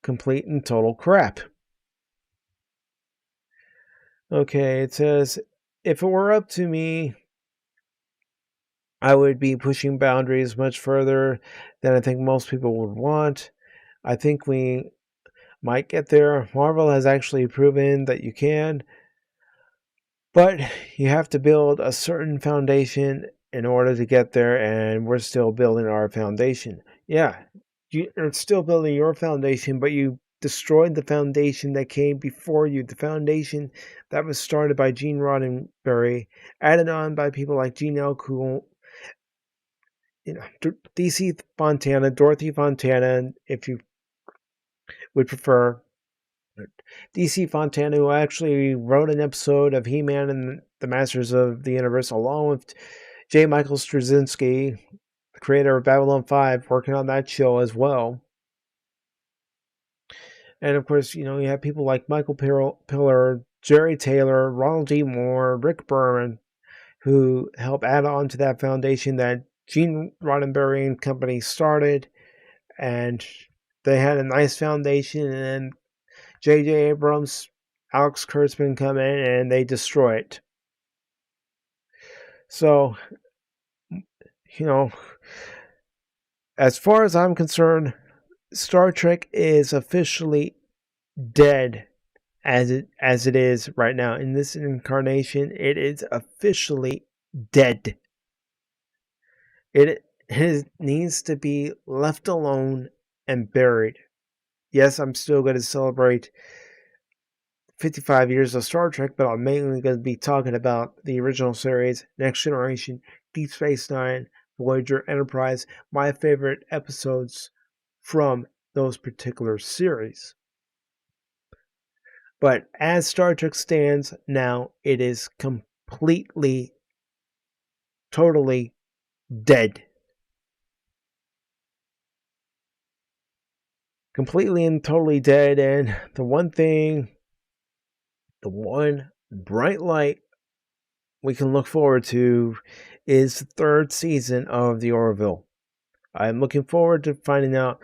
complete and total crap. Okay, it says, if it were up to me, I would be pushing boundaries much further than I think most people would want. I think we might get there. Marvel has actually proven that you can. But you have to build a certain foundation in order to get there, and we're still building our foundation. Yeah, you're still building your foundation, but you destroyed the foundation that came before you. The foundation that was started by Gene Roddenberry, added on by people like Gene L. Cool, DC Fontana, Dorothy Fontana, if you would prefer. DC Fontana, who actually wrote an episode of He-Man and the Masters of the Universe, along with J. Michael Straczynski, the creator of Babylon 5, working on that show as well. And of course, you have people like Michael Piller, Jerry Taylor, Ronald D. Moore, Rick Berman, who help add on to that foundation that Gene Roddenberry and company started. And they had a nice foundation, and then J.J. Abrams, Alex Kurtzman come in, and they destroy it. So, as far as I'm concerned, Star Trek is officially dead as it is right now. In this incarnation, it is officially dead. It needs to be left alone and buried. Yes, I'm still going to celebrate 55 years of Star Trek, but I'm mainly going to be talking about the original series, Next Generation, Deep Space Nine, Voyager, Enterprise, my favorite episodes from those particular series. But as Star Trek stands now, it is completely, totally dead. Completely and totally dead. And the one bright light we can look forward to is the third season of the Orville. I'm looking forward to finding out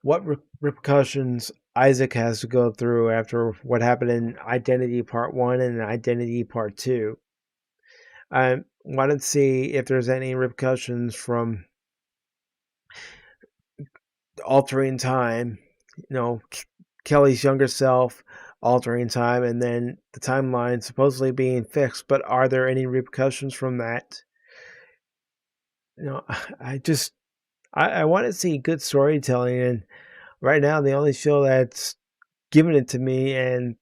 what repercussions Isaac has to go through after what happened in Identity Part 1 and Identity Part 2. I want to see if there's any repercussions from altering time, Kelly's younger self altering time, and then the timeline supposedly being fixed, but are there any repercussions from that? I want to see good storytelling, and right now the only show that's given it to me, and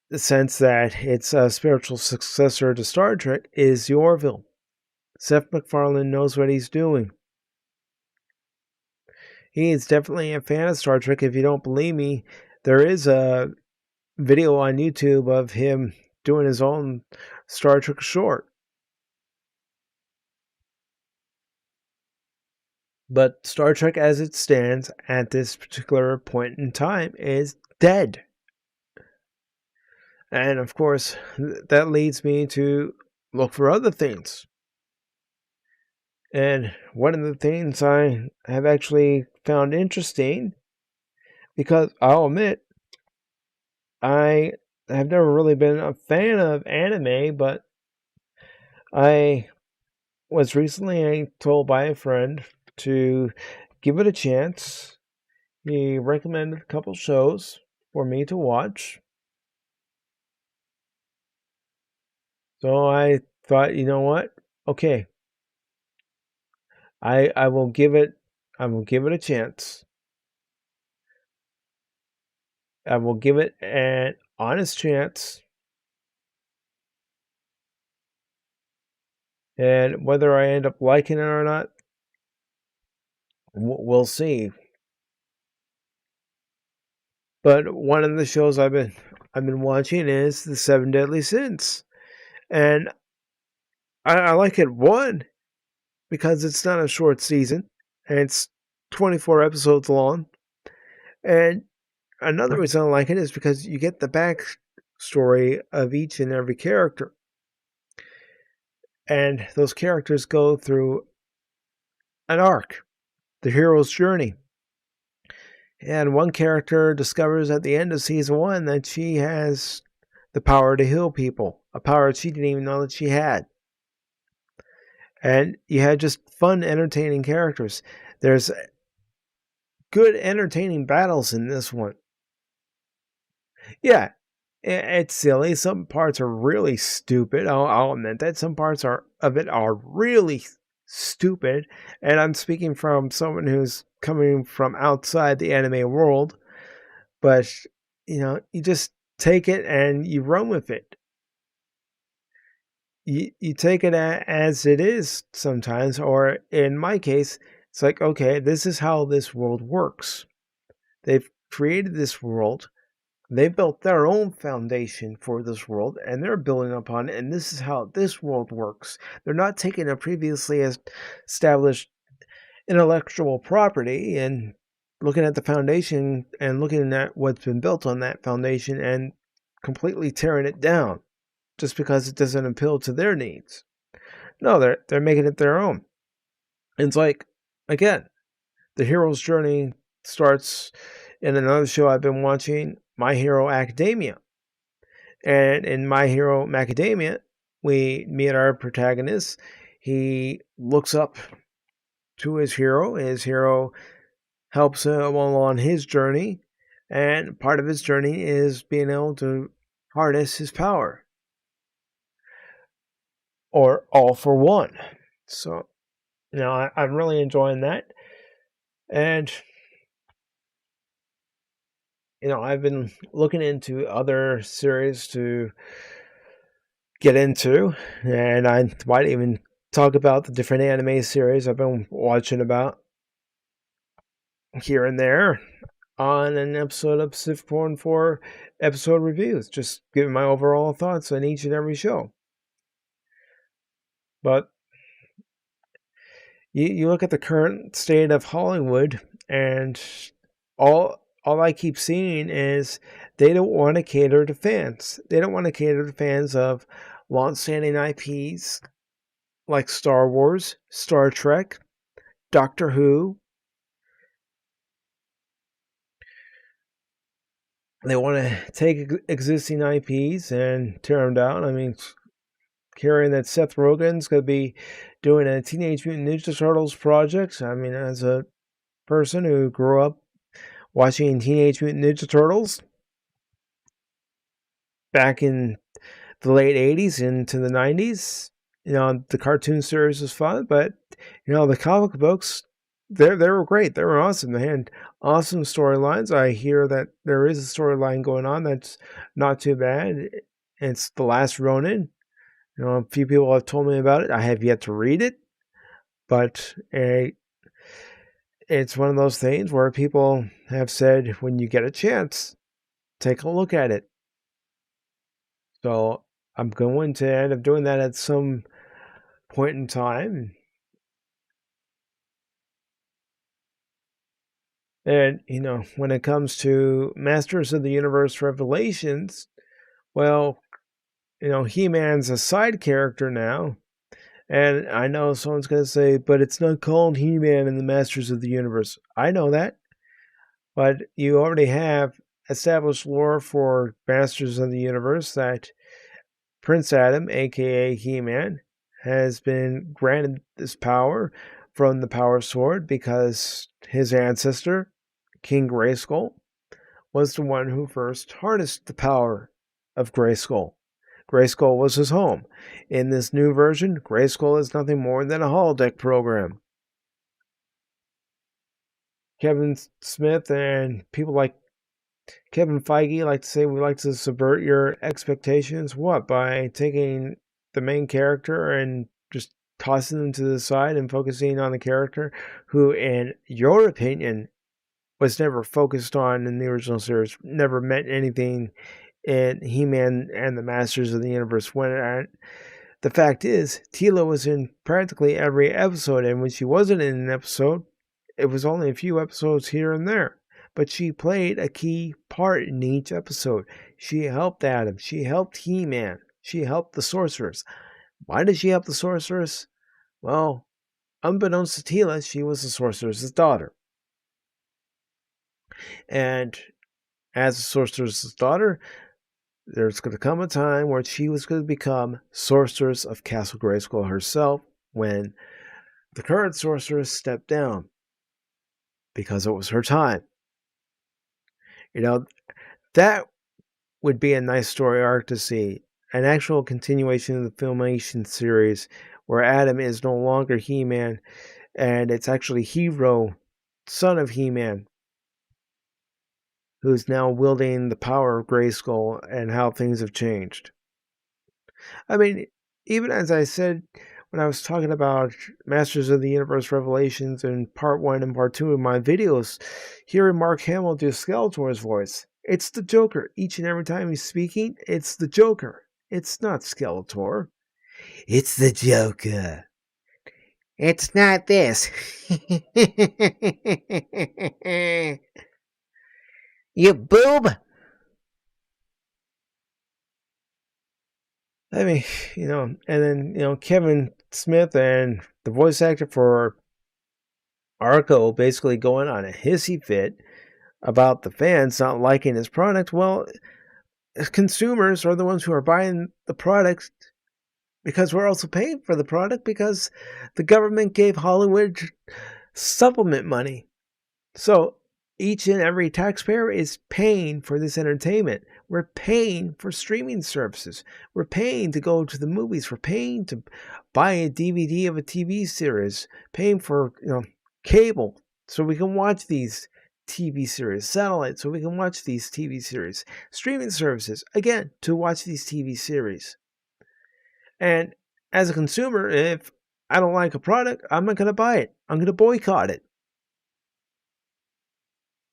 the sense that it's a spiritual successor to Star Trek, is the Orville. Seth MacFarlane knows what he's doing. He is definitely a fan of Star Trek. If you don't believe me, there is a video on YouTube of him doing his own Star Trek short. But Star Trek as it stands at this particular point in time is dead. And of course, that leads me to look for other things. And one of the things I have actually found interesting, because I'll admit, I have never really been a fan of anime, but I was recently told by a friend to give it a chance. He recommended a couple shows for me to watch. So I thought, you know what? Okay. I will give it a chance. I will give it an honest chance. And whether I end up liking it or not, we'll see. But one of the shows I've been watching is The Seven Deadly Sins. And I like it, one, because it's not a short season, and it's 24 episodes long. And another reason I like it is because you get the backstory of each and every character. And those characters go through an arc, the hero's journey. And one character discovers at the end of season 1 that she has the power to heal people, a power she didn't even know that she had. And you had just fun, entertaining characters. There's good, entertaining battles in this one. Yeah, it's silly. Some parts are really stupid. I'll admit that. Some parts of it are really stupid. And I'm speaking from someone who's coming from outside the anime world. But, you just take it and you run with it. You take it as it is sometimes, or in my case, it's like, okay, this is how this world works. They've created this world. They built their own foundation for this world, and they're building upon it, and this is how this world works. They're not taking a previously established intellectual property and looking at the foundation and looking at what's been built on that foundation and completely tearing it down just because it doesn't appeal to their needs. No, they're making it their own. And it's like, again, the hero's journey starts in another show I've been watching, My Hero Academia. And in My Hero Macadamia, we meet our protagonist. He looks up to his hero. His hero helps him along his journey. And part of his journey is being able to harness his power. Or all for one. So, I'm really enjoying that. And, I've been looking into other series to get into. And I might even talk about the different anime series I've been watching about here and there on an episode of Pacific414 episode reviews. Just giving my overall thoughts on each and every show. But you look at the current state of Hollywood, and all I keep seeing is they don't want to cater to fans. They don't want to cater to fans of long-standing IPs like Star Wars, Star Trek, Doctor Who. They want to take existing IPs and tear them down. I mean, hearing that Seth Rogen's going to be doing a Teenage Mutant Ninja Turtles project. I mean, as a person who grew up watching Teenage Mutant Ninja Turtles back in the late 80s into the 90s, the cartoon series was fun, but, the comic books, they were great. They were awesome. They had awesome storylines. I hear that there is a storyline going on that's not too bad. It's The Last Ronin. A few people have told me about it. I have yet to read it, but it's one of those things where people have said, when you get a chance, take a look at it. So I'm going to end up doing that at some point in time. And, when it comes to Masters of the Universe Revelations, well, He-Man's a side character now. And I know someone's going to say, but it's not called He-Man in the Masters of the Universe. I know that. But you already have established lore for Masters of the Universe that Prince Adam, aka He-Man, has been granted this power from the Power Sword because his ancestor, King Grayskull, was the one who first harnessed the power of Grayskull. Grayskull was his home. In this new version, Grayskull is nothing more than a holodeck program. Kevin Smith and people like Kevin Feige like to say we like to subvert your expectations. What? By taking the main character and just tossing them to the side and focusing on the character who, in your opinion, was never focused on in the original series, never meant anything in He-Man and the Masters of the Universe. When the fact is, Teela was in practically every episode, and when she wasn't in an episode, it was only a few episodes here and there. But she played a key part in each episode. She helped Adam. She helped He-Man. She helped the Sorceress. Why did she help the Sorceress? Well, unbeknownst to Teela, she was the Sorceress's daughter. And as the Sorceress's daughter, there's going to come a time where she was going to become Sorceress of Castle Grayskull herself when the current Sorceress stepped down because it was her time. You know, that would be a nice story arc to see. An actual continuation of the Filmation series where Adam is no longer He-Man and it's actually Hero, son of He-Man, who's now wielding the power of Grayskull and how things have changed. I mean, even as I said when I was talking about Masters of the Universe Revelations in Part 1 and Part 2 of my videos, hearing Mark Hamill do Skeletor's voice, it's the Joker. Each and every time he's speaking, it's the Joker. It's not Skeletor. It's the Joker. It's not this. You boob! I mean, and then, Kevin Smith and the voice actor for Arco basically going on a hissy fit about the fans not liking his product. Well, consumers are the ones who are buying the product because we're also paying for the product because the government gave Hollywood supplement money. So each and every taxpayer is paying for this entertainment. We're paying for streaming services. We're paying to go to the movies. We're paying to buy a DVD of a TV series. Paying for cable so we can watch these TV series. Satellite so we can watch these TV series. Streaming services, again, to watch these TV series. And as a consumer, if I don't like a product, I'm not going to buy it. I'm going to boycott it.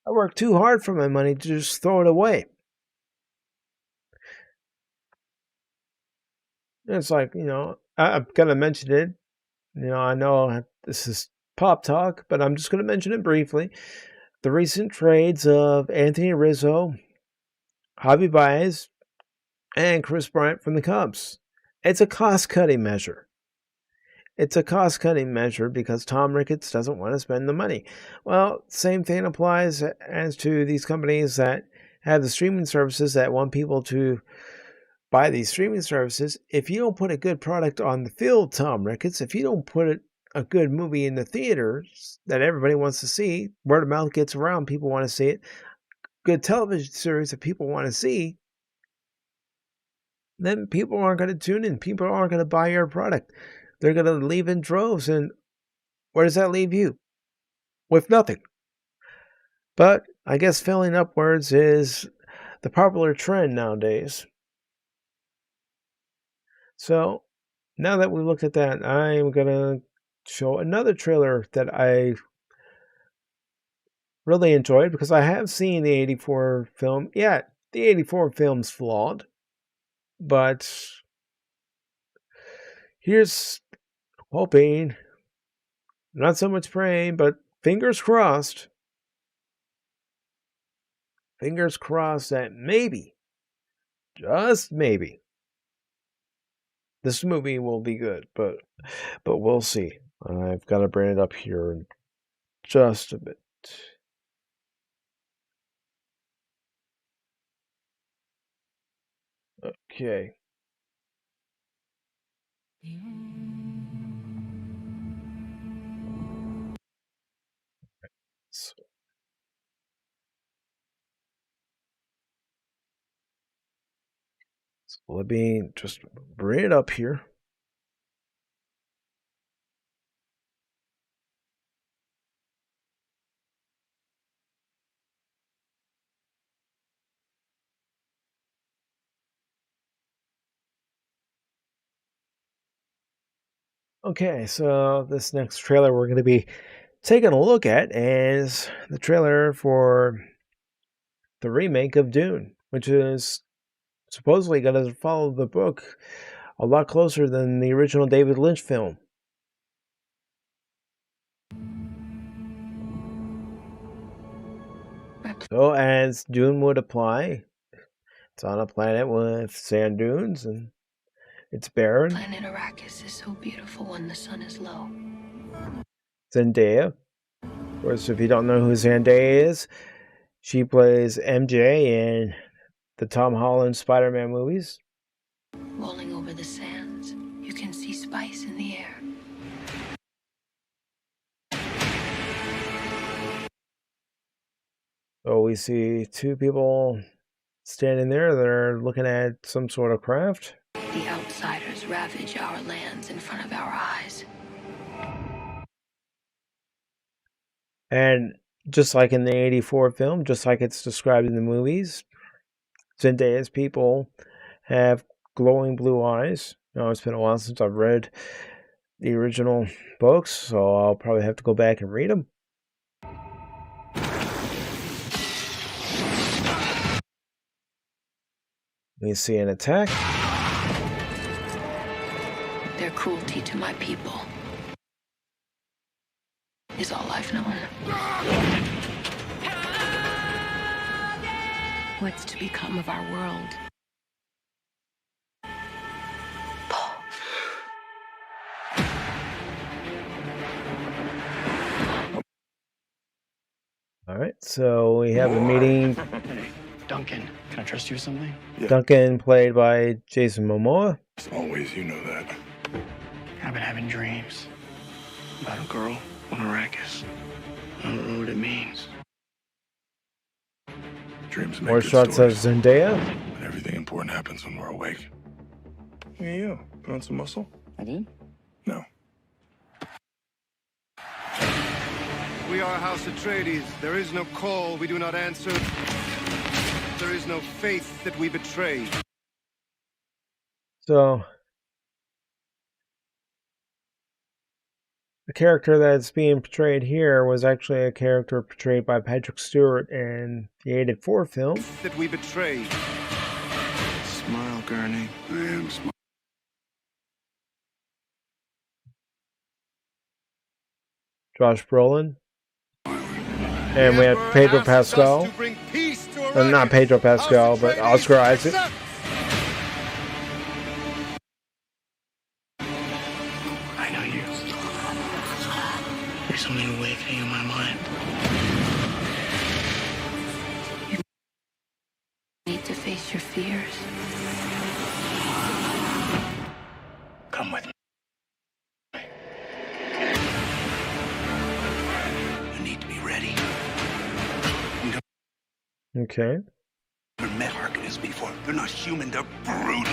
I work too hard for my money to just throw it away. It's like, I'm going to mention it. I know this is Pop Talk, but I'm just going to mention it briefly. The recent trades of Anthony Rizzo, Javi Baez, and Chris Bryant from the Cubs. It's a cost-cutting measure. It's a cost-cutting measure because Tom Ricketts doesn't want to spend the money. Well, same thing applies as to these companies that have the streaming services that want people to buy these streaming services. If you don't put a good product on the field, Tom Ricketts, if you don't put a good movie in the theaters that everybody wants to see, word of mouth gets around, people want to see it, good television series that people want to see, then people aren't going to tune in. People aren't going to buy your product. They're going to leave in droves. And where does that leave you? With nothing. But I guess failing upwards is the popular trend nowadays. So now that we looked at that, I'm going to show another trailer that I really enjoyed because I have seen the 84 film. Yeah, the 84 film's flawed. But here's hoping, not so much praying, but fingers crossed that maybe, just maybe, this movie will be good, but we'll see. I've got to bring it up here in just a bit. Okay. So let me just bring it up here. Okay, so this next trailer we're going to be taking a look at is the trailer for the remake of Dune, which is supposedly going to follow the book a lot closer than the original David Lynch film. So, as Dune would apply, it's on a planet with sand dunes and it's barren. Planet Arrakis is so beautiful when the sun is low. Zendaya. Of course, if you don't know who Zendaya is, she plays MJ in the Tom Holland Spider-Man movies. Rolling over the sands, you can see spice in the air. So we see two people standing there. They're looking at some sort of craft. The outsiders ravage our lands in front of our eyes. And just like in the 84 film, just like it's described in the movies, Zendaya's people have glowing blue eyes. Now, it's been a while since I've read the original books, so I'll probably have to go back and read them. We see an attack. Their cruelty to my people is all I've known. What's to become of our world? All right, so we have a meeting. Hey, Duncan, can I trust you with something? Yeah. Duncan, played by Jason Momoa. As always, you know that. I've been having dreams about a girl on Arrakis. I don't know what it means. Dreams make More good shots of stories, Zendaya. but everything important happens when we're awake. Hey, you. Put on some muscle? I did? No. We are House Atreides. There is no call we do not answer. There is no faith that we betray. So, the character that's being portrayed here was actually a character portrayed by Patrick Stewart in the 84 film. That we betray. Smile, Gurney. I am smart. Josh Brolin. And we have Pedro Pascal. Not Pedro Pascal, but Oscar Isaac. I know you. There's something awakening in my mind. You need to face your fears. Come with me. You need to be ready. Okay. Never met Harkonnens before. They're not human, they're brutal.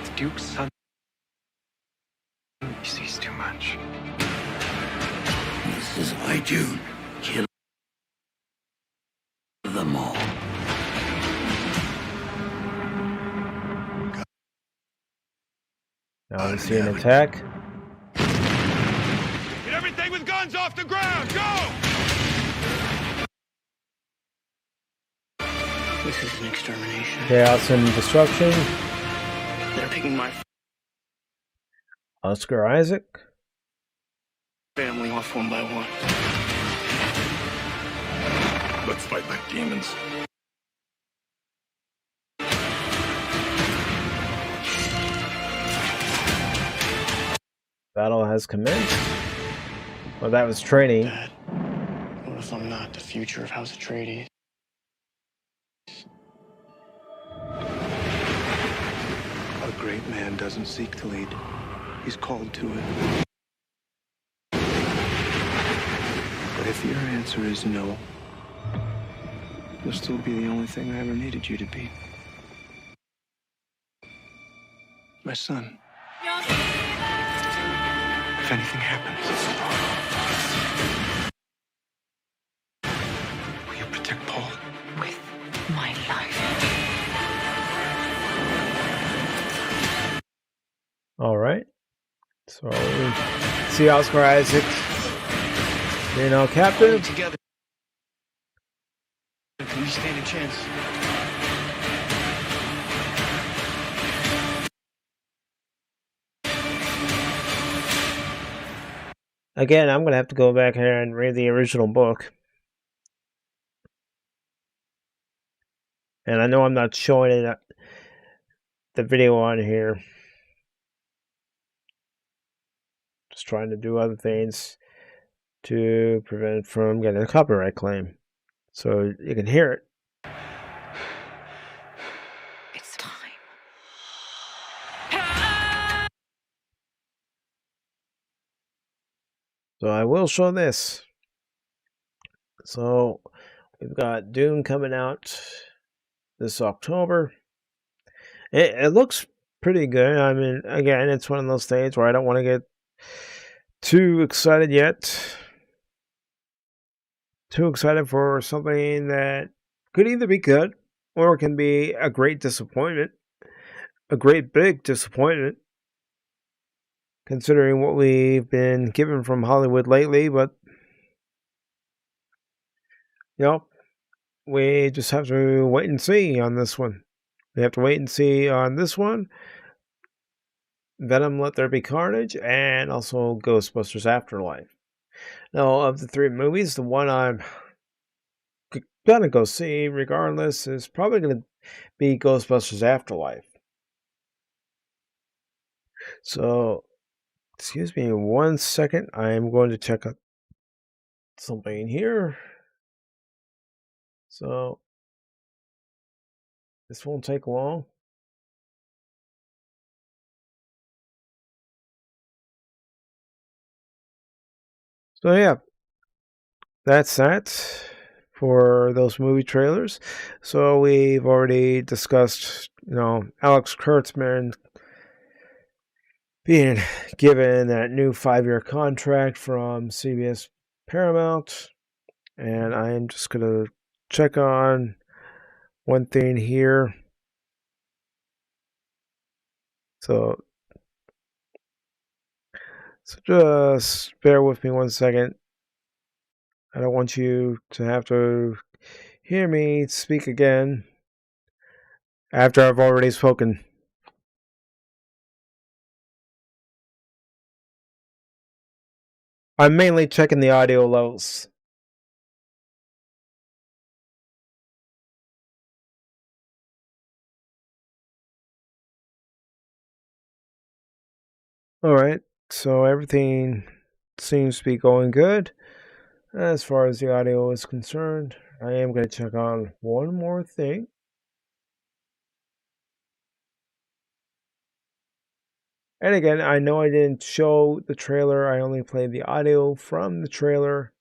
The Duke's son. He sees too much. This is why Dune. Kill them all. Now we see an attack. Get everything with guns off the ground! Go! This is an extermination. Chaos and destruction. They're picking my Oscar Isaac. family off one by one. Let's fight like demons. Battle has commenced. Well, that was training. Dad, what if I'm not the future of House Atreides? A great man doesn't seek to lead. He's called to it. But if your answer is no, you'll still be the only thing I ever needed you to be. My son. If anything happens, will you protect Paul? With my life. All right. So we see Oscar Isaac, Captain. Together, can we stand a chance? Again, I'm going to have to go back here and read the original book. And I know I'm not showing it the video on here. Just trying to do other things to prevent from getting a copyright claim. So you can hear it. It's time. So I will show this. So we've got Dune coming out this October. It looks pretty good. I mean, again, it's one of those things where I don't want to get too excited yet. Too excited for something that could either be good or it can be a great disappointment. A great big disappointment. Considering what we've been given from Hollywood lately, but we just have to wait and see on this one. We have to wait and see on this one. Venom Let There Be Carnage, and also Ghostbusters Afterlife. Now, of the three movies, the one I'm gonna go see regardless is probably gonna be Ghostbusters Afterlife. So, excuse me 1 second. I am going to check out something here. So, this won't take long. So yeah, that's that for those movie trailers. So we've already discussed, Alex Kurtzman being given that new 5-year contract from CBS Paramount. And I am just going to check on one thing here. So just bear with me 1 second. I don't want you to have to hear me speak again after I've already spoken. I'm mainly checking the audio levels. Alright, so everything seems to be going good as far as the audio is concerned. I am going to check on one more thing. And again, I know I didn't show the trailer, I only played the audio from the trailer.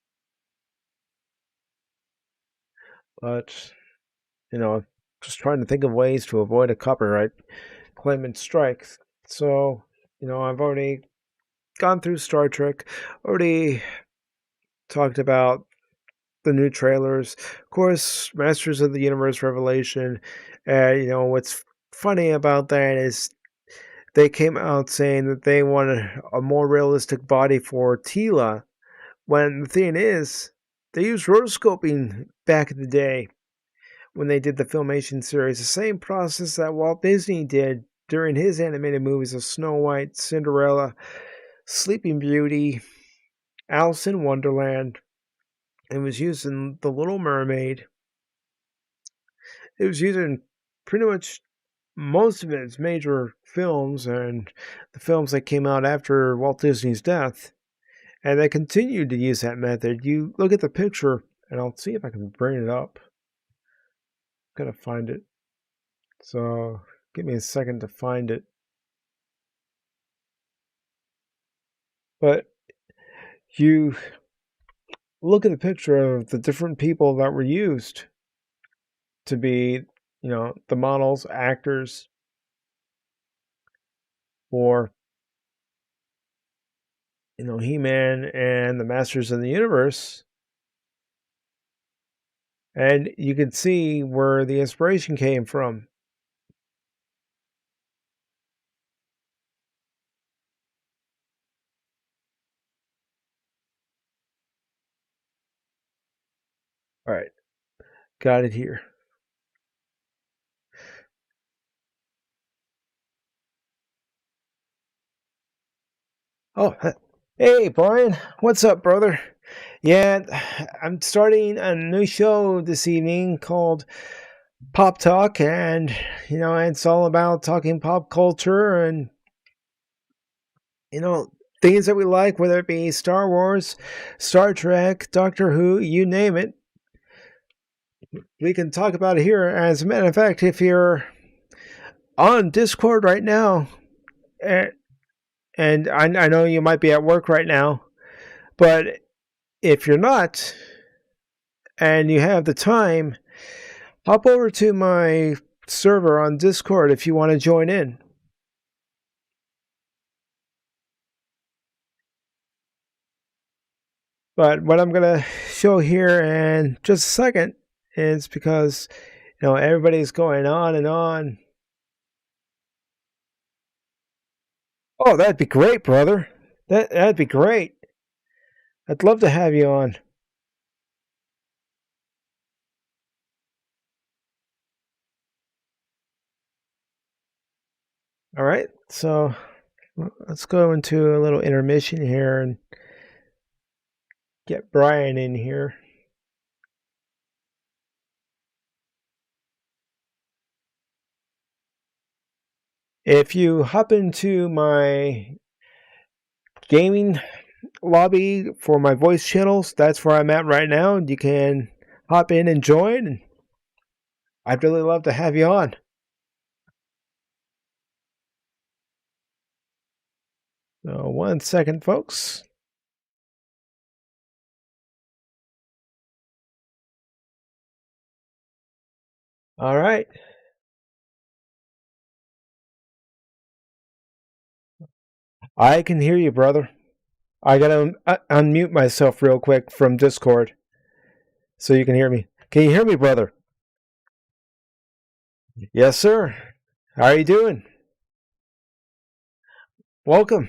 But, just trying to think of ways to avoid a copyright claim and strike. So, I've already gone through Star Trek, already talked about the new trailers. Of course, Masters of the Universe Revelation. What's funny about that is they came out saying that they wanted a more realistic body for Tila, when the thing is, they used rotoscoping back in the day when they did the Filmation series. The same process that Walt Disney did during his animated movies of Snow White, Cinderella, Sleeping Beauty, Alice in Wonderland. It was used in The Little Mermaid. It was used in pretty much most of its major films and the films that came out after Walt Disney's death. And they continued to use that method. You look at the picture, and I'll see if I can bring it up. I'm going to find it. So, give me a second to find it. But you look at the picture of the different people that were used to be, the models, actors, for, He-Man and the Masters of the Universe. And you can see where the inspiration came from. All right. Got it here. Oh, hey, Brian. What's up, brother? Yeah, I'm starting a new show this evening called Pop Talk, and, it's all about talking pop culture and, things that we like, whether it be Star Wars, Star Trek, Doctor Who, you name it. We can talk about it here. As a matter of fact, if you're on Discord right now, and I know you might be at work right now, but if you're not, and you have the time, hop over to my server on Discord if you want to join in. But what I'm going to show here in just a second is because, everybody's going on and on. Oh, that'd be great, brother. That'd be great. I'd love to have you on. All right, so let's go into a little intermission here and get Brian in here. If you hop into my gaming lobby for my voice channels, that's where I'm at right now. You can hop in and join. I'd really love to have you on. So 1 second, folks. All right. I can hear you, brother. I gotta unmute myself real quick from Discord so you can hear me. Can you hear me, brother? Yes, sir. How are you doing? Welcome.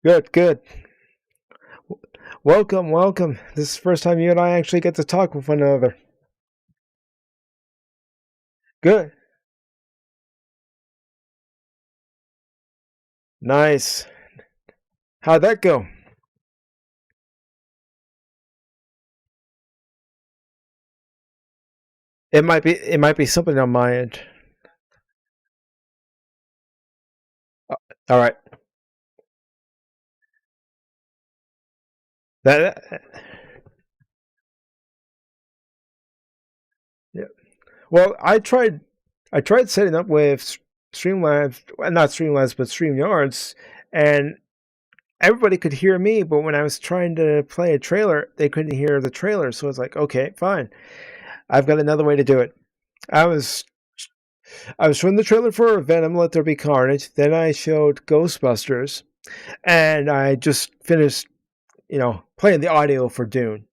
Good. Welcome. This is the first time you and I actually get to talk with one another. Good. Nice. How'd that go? It might be something on my end. All right. Yeah. Well, I tried setting up with Streamlabs, not Streamlabs, but StreamYards, and everybody could hear me, but when I was trying to play a trailer, they couldn't hear the trailer. So it's like, okay, fine. I've got another way to do it. I was showing the trailer for Venom: Let There Be Carnage. Then I showed Ghostbusters, and I just finished, playing the audio for Dune.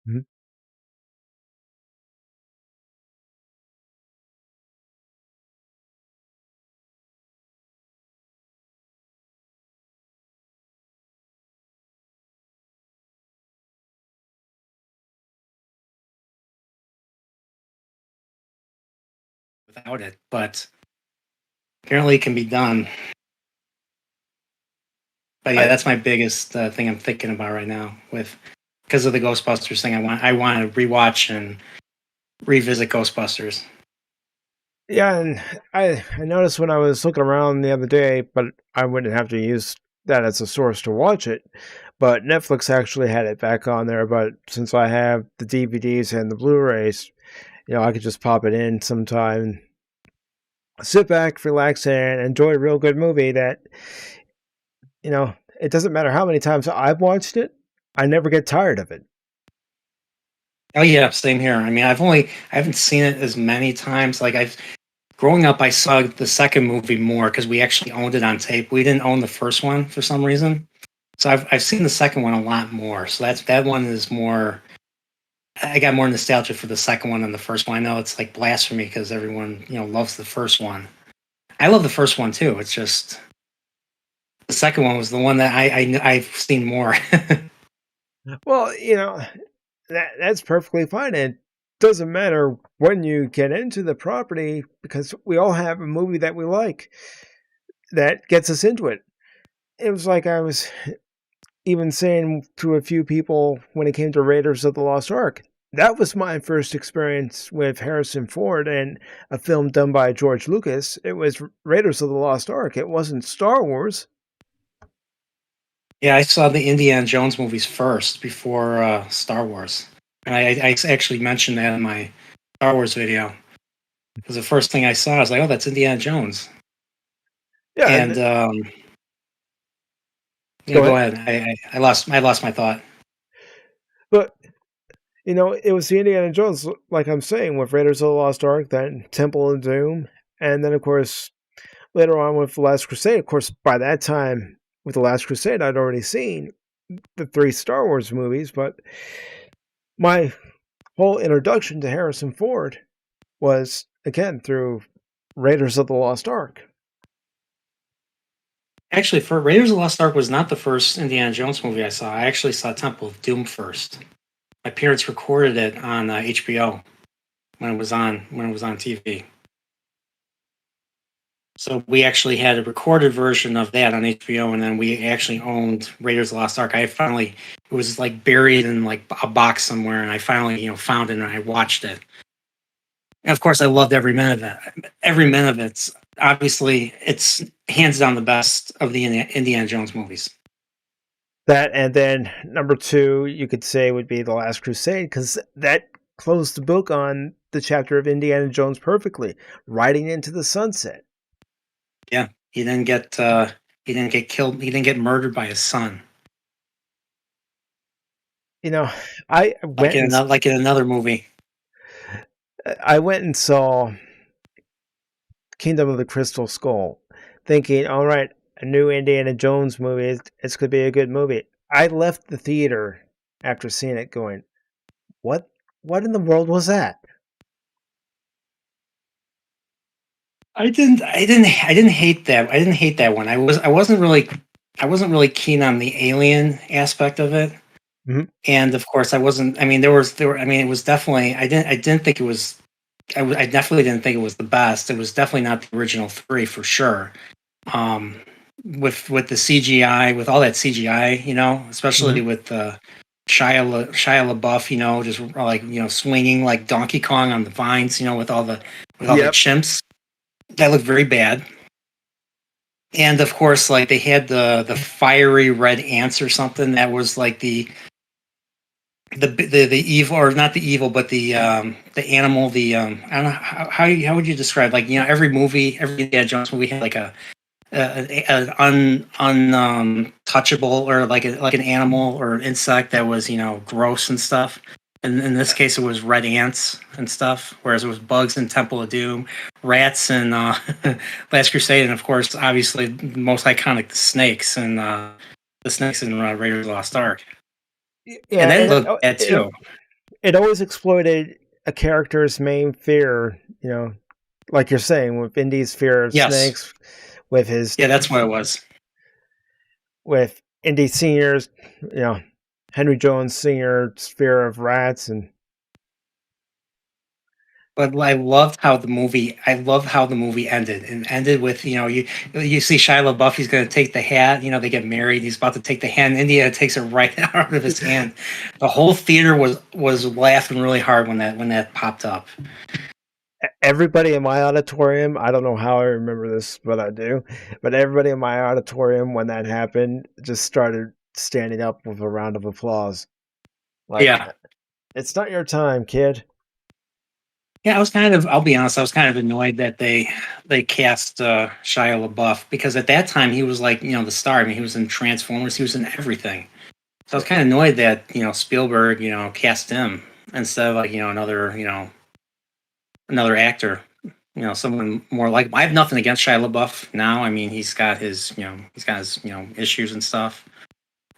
Mm-hmm. Without it, but apparently it can be done. But yeah, that's my biggest thing I'm thinking about right now, because of the Ghostbusters thing. I want to rewatch and revisit Ghostbusters. Yeah, and I noticed when I was looking around the other day, but I wouldn't have to use that as a source to watch it. But Netflix actually had it back on there. But since I have the DVDs and the Blu-rays, I could just pop it in sometime, sit back, relax, and enjoy a real good movie that, it doesn't matter how many times I've watched it, I never get tired of it. Oh yeah, same here. I mean, I haven't seen it as many times. Like growing up, I saw the second movie more because we actually owned it on tape. We didn't own the first one for some reason. So I've seen the second one a lot more. So that one is more I got more nostalgia for the second one than the first one. I know it's like blasphemy because everyone loves the first one. I love the first one too. It's just the second one was the one that I've seen more. Well, that's perfectly fine. It doesn't matter when you get into the property because we all have a movie that we like that gets us into it. It was like I was even saying to a few people when it came to Raiders of the Lost Ark. That was my first experience with Harrison Ford and a film done by George Lucas. It was Raiders of the Lost Ark. It wasn't Star Wars. Yeah, I saw the Indiana Jones movies first before Star Wars. And I actually mentioned that in my Star Wars video. Because the first thing I saw, I was like, oh, that's Indiana Jones. Yeah. And go ahead. I lost my thought. But it was the Indiana Jones, like I'm saying, with Raiders of the Lost Ark, then Temple of Doom, and then of course later on with The Last Crusade. Of course, by that time with The Last Crusade, I'd already seen the 3 Star Wars movies, but my whole introduction to Harrison Ford was again through Raiders of the Lost Ark. Actually, for Raiders of the Lost Ark was not the first Indiana Jones movie I saw. I actually saw Temple of Doom first. My parents recorded it on HBO when it was on TV. So we actually had a recorded version of that on HBO, and then we actually owned Raiders of the Lost Ark. It was like buried in like a box somewhere, and I finally found it and I watched it. And of course, I loved every minute of it. Every minute of it. Obviously, it's hands down the best of the Indiana Jones movies. That, and then number 2, you could say, would be The Last Crusade, because that closed the book on the chapter of Indiana Jones perfectly, riding into the sunset. Yeah, he didn't get killed. He didn't get murdered by his son. I went like in another movie. I went and saw Kingdom of the Crystal Skull, thinking, all right, a new Indiana Jones movie, it's going to be a good movie. I left the theater after seeing it going, what in the world was that? I didn't hate that. I didn't hate that one. I wasn't really keen on the alien aspect of it. Mm-hmm. And of course I wasn't. I mean, it was definitely. I didn't think it was. I definitely didn't think it was the best. It was definitely not the original 3 for sure. With the CGI, with all that CGI, especially Mm-hmm. with Shia LaBeouf, just like swinging like Donkey Kong on the vines, with all the chimps. That looked very bad. And of course, like they had the fiery red ants or something that was like the evil, or not the evil, but the animal. I don't know how would you describe, like every Indiana Jones movie had like an untouchable, or like an animal or an insect that was gross and stuff. And in this case, it was red ants and stuff, whereas it was bugs in Temple of Doom, rats in Last Crusade, and of course, obviously, the most iconic, the snakes in Raiders of the Lost Ark. Yeah, and that looked bad too. It always exploited a character's main fear, like you're saying, with Indy's fear of snakes, with his... Yeah, that's what it was. With Indy Sr.'s, Henry Jones Sr.'s fear of rats. But I loved how the movie ended, and ended with you see Shia LaBeouf, he's going to take the hat, they get married, he's about to take the hand, India takes it right out of his hand. The whole theater was laughing really hard when that popped up. Everybody in my auditorium, I don't know how I remember this, but I do, but everybody in my auditorium when that happened just started standing up with a round of applause. Like, yeah, it's not your time, kid. Yeah, I'll be honest, I was kind of annoyed that they cast Shia LaBeouf, because at that time he was like, the star. I mean, he was in Transformers, he was in everything. So I was kind of annoyed that, Spielberg, cast him instead of like, another actor, someone more like... I have nothing against Shia LaBeouf now. I mean, he's got his issues and stuff.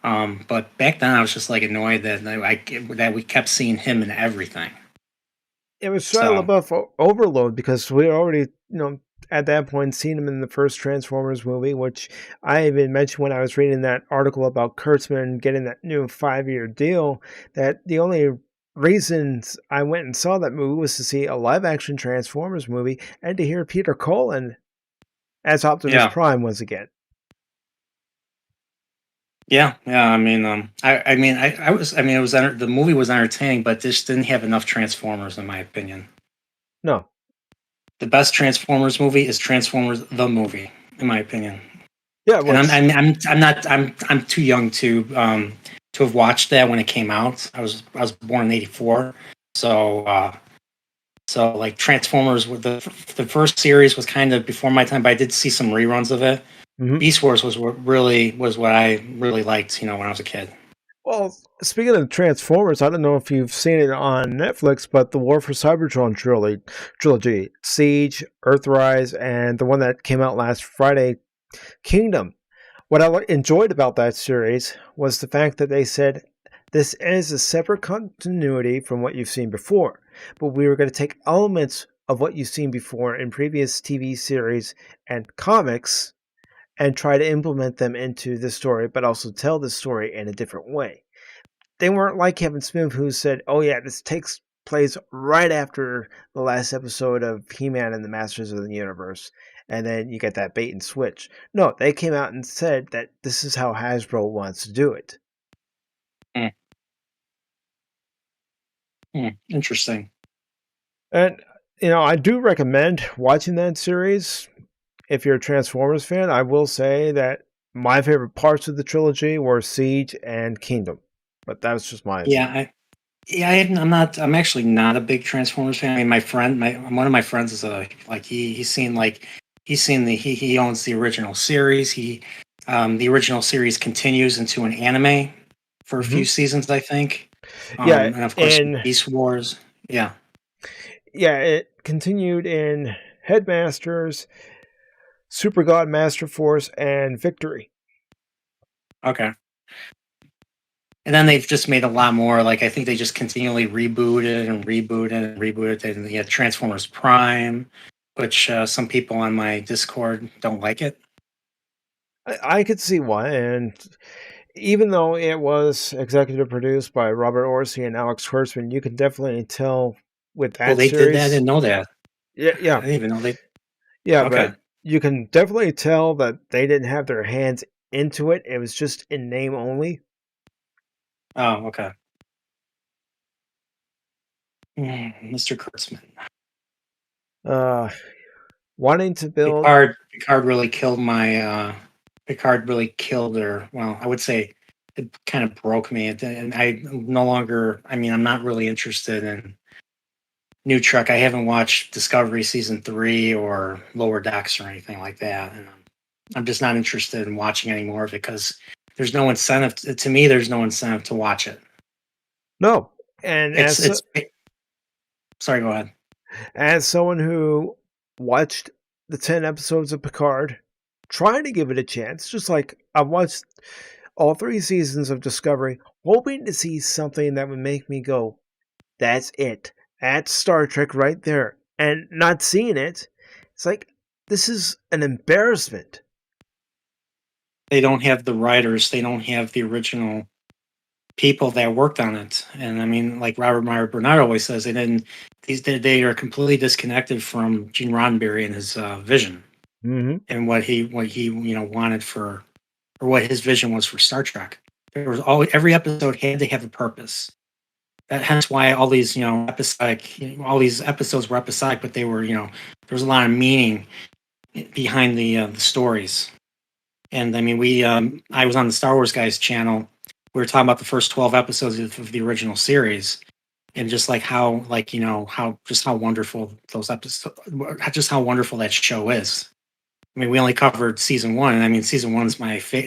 But back then, I was just like annoyed that we kept seeing him in everything. It was Shia So LaBeouf overload because we already, at that point seen him in the first Transformers movie, which I even mentioned when I was reading that article about Kurtzman getting that new 5-year deal, that the only reasons I went and saw that movie was to see a live-action Transformers movie and to hear Peter Cullen as Optimus yeah, Prime once again. yeah. I mean, it was the movie was entertaining, but this didn't have enough Transformers, in my opinion. No. The best Transformers movie is Transformers the movie, in my opinion. Yeah, And I'm too young to have watched that when it came out. I was born in '84, so like Transformers with the first series was kind of before my time, but I did see some reruns of it. Mhm. Beast Wars was what I really liked, when I was a kid. Well, speaking of Transformers, I don't know if you've seen it on Netflix, but the War for Cybertron trilogy, Siege, Earthrise, and the one that came out last Friday, Kingdom. What I enjoyed about that series was the fact that they said this is a separate continuity from what you've seen before, but we were going to take elements of what you've seen before in previous TV series and comics and try to implement them into the story, but also tell the story in a different way. They weren't like Kevin Smith, who said, "Oh yeah, this takes place right after the last episode of He-Man and the Masters of the Universe," and then you get that bait and switch. No, they came out and said that this is how Hasbro wants to do it. Interesting. And I do recommend watching that series. If you're a Transformers fan, I will say that my favorite parts of the trilogy were Siege and Kingdom. But that's just my opinion. I'm actually not a big Transformers fan. I mean, one of my friends is he owns the original series. The original series continues into an anime for a few seasons, I think. And of course, Beast Wars. Yeah. Yeah, it continued in Headmasters, Super God Master Force, and Victory. Okay. And then they've just made a lot more. Like, I think they just continually rebooted and rebooted and rebooted. And they had Transformers Prime, which some people on my Discord don't like it. I could see why, and even though it was executive produced by Robert Orsi and Alex Kurtzman, you can definitely tell with that They series. did that? I didn't know that. Yeah. I didn't even know they. Yeah, Okay. but you can definitely tell that they didn't have their hands into it. It was just in name only. Oh, okay. Mr. Kurtzman. Wanting to build Picard really killed my. Picard really killed her. Well, I would say it kind of broke me, and I no longer. I mean, I'm not really interested in New Trek. I haven't watched Discovery season 3 or Lower Decks or anything like that, and I'm just not interested in watching any more of it because there's no incentive. To me, there's no incentive to watch it. No, and sorry, go ahead. As someone who watched the 10 episodes of Picard, trying to give it a chance, just like I've watched all 3 seasons of Discovery, hoping to see something that would make me go, that's it. That's Star Trek right there. And not seeing it, it's like, this is an embarrassment. They don't have the writers. They don't have the original people that worked on it. And I mean, like Robert Meyer Bernard always says, they are completely disconnected from Gene Roddenberry and his vision and what he wanted for, or what his vision was for Star Trek. Every episode had to have a purpose. Hence why all these all these episodes were episodic, but they were there was a lot of meaning behind the stories. And I mean, I was on the Star Wars Guys channel. We were talking about the first 12 episodes of the original series, and just like how wonderful those episodes, just how wonderful that show is. I mean, we only covered season 1, and I mean, season 1 is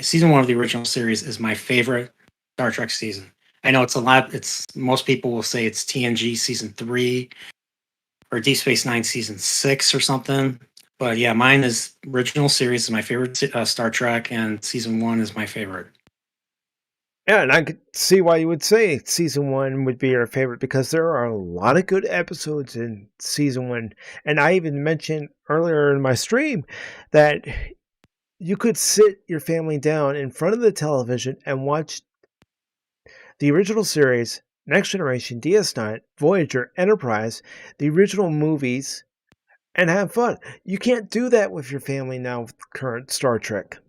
season 1 of the original series is my favorite Star Trek season. I know it's a lot. Most people will say it's TNG season 3 or Deep Space Nine season 6 or something. But yeah, mine is original series is my favorite Star Trek, and season 1 is my favorite. Yeah, and I could see why you would say season 1 would be your favorite, because there are a lot of good episodes in season 1. And I even mentioned earlier in my stream that you could sit your family down in front of the television and watch the original series, Next Generation, DS9, Voyager, Enterprise, the original movies, and have fun. You can't do that with your family now with current Star Trek.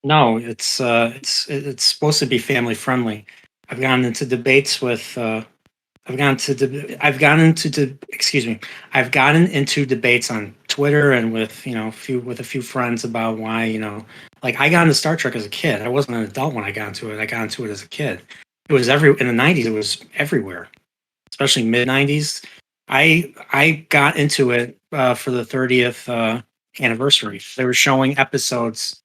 No, it's supposed to be family friendly. I've gotten into debates with I've gotten into debates on Twitter and with a few friends about why like I got into Star Trek as a kid. I wasn't an adult when I got into it. I got into it as a kid. It was in the '90s. It was everywhere, especially mid '90s. I got into it for the 30th anniversary. They were showing episodes.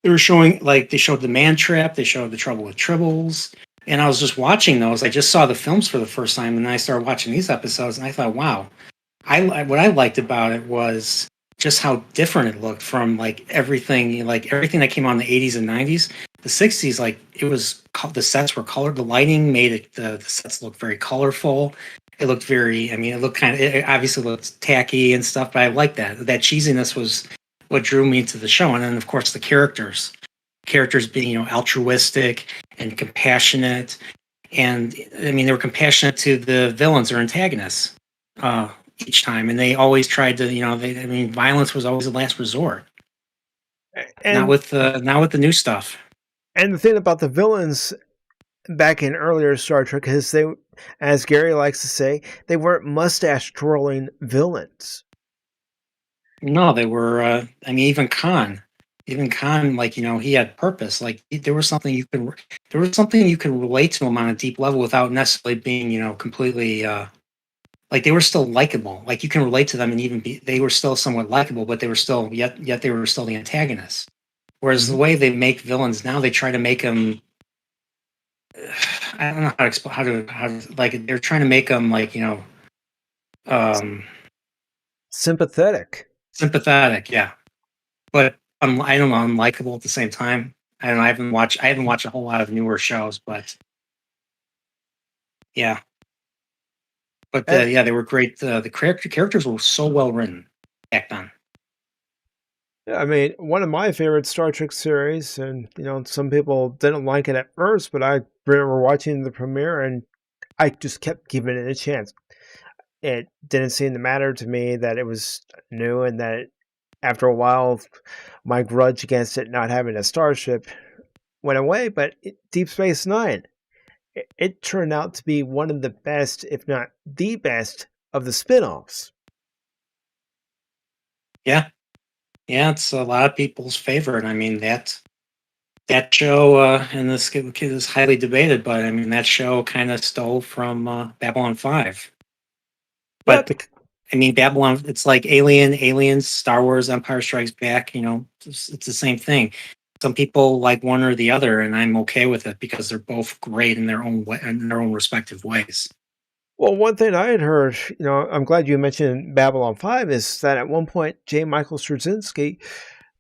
They were showing they showed the Man Trap. They showed the Trouble with Tribbles. And I was just watching those. I just saw the films for the first time, and then I started watching these episodes, and I thought, wow. What I liked about it was just how different it looked from everything that came out in the 80s and 90s. The 60s, the sets were colored. The lighting made it the sets look very colorful. It looked it looked it obviously looked tacky and stuff, but I liked that. That cheesiness was what drew me to the show. And then, of course, the characters being altruistic and compassionate, and they were compassionate to the villains or antagonists each time, and they always tried to violence was always the last resort. And not with the new stuff. And the thing about the villains back in earlier Star Trek is they, as Gary likes to say, they weren't mustache twirling villains. No, they were even Khan. He had purpose. There was something you could relate to him on a deep level without necessarily being, completely they were still likable. You can relate to them and they were still somewhat likable, but they were still yet they were still the antagonists. Whereas the way they make villains now, they try to make them I don't know how to explain how to they're trying to make them sympathetic. Sympathetic, yeah. But I don't know, unlikable at the same time. I don't know. I haven't watched a whole lot of newer shows, but yeah. But they were great. The characters were so well written back then. Yeah, one of my favorite Star Trek series, and some people didn't like it at first, but I remember watching the premiere and I just kept giving it a chance. It didn't seem to matter to me that it was new, and that after a while, my grudge against it not having a starship went away. But Deep Space Nine, it turned out to be one of the best, if not the best, of the spin-offs. Yeah. Yeah, it's a lot of people's favorite. That show, and this is highly debated, but that show kind of stole from Babylon 5. But Babylon, it's like Aliens, Star Wars, Empire Strikes Back. It's the same thing. Some people like one or the other, and I'm okay with it because they're both great in their own way, in their own respective ways. Well, one thing I had heard, I'm glad you mentioned Babylon 5, is that at one point, J. Michael Straczynski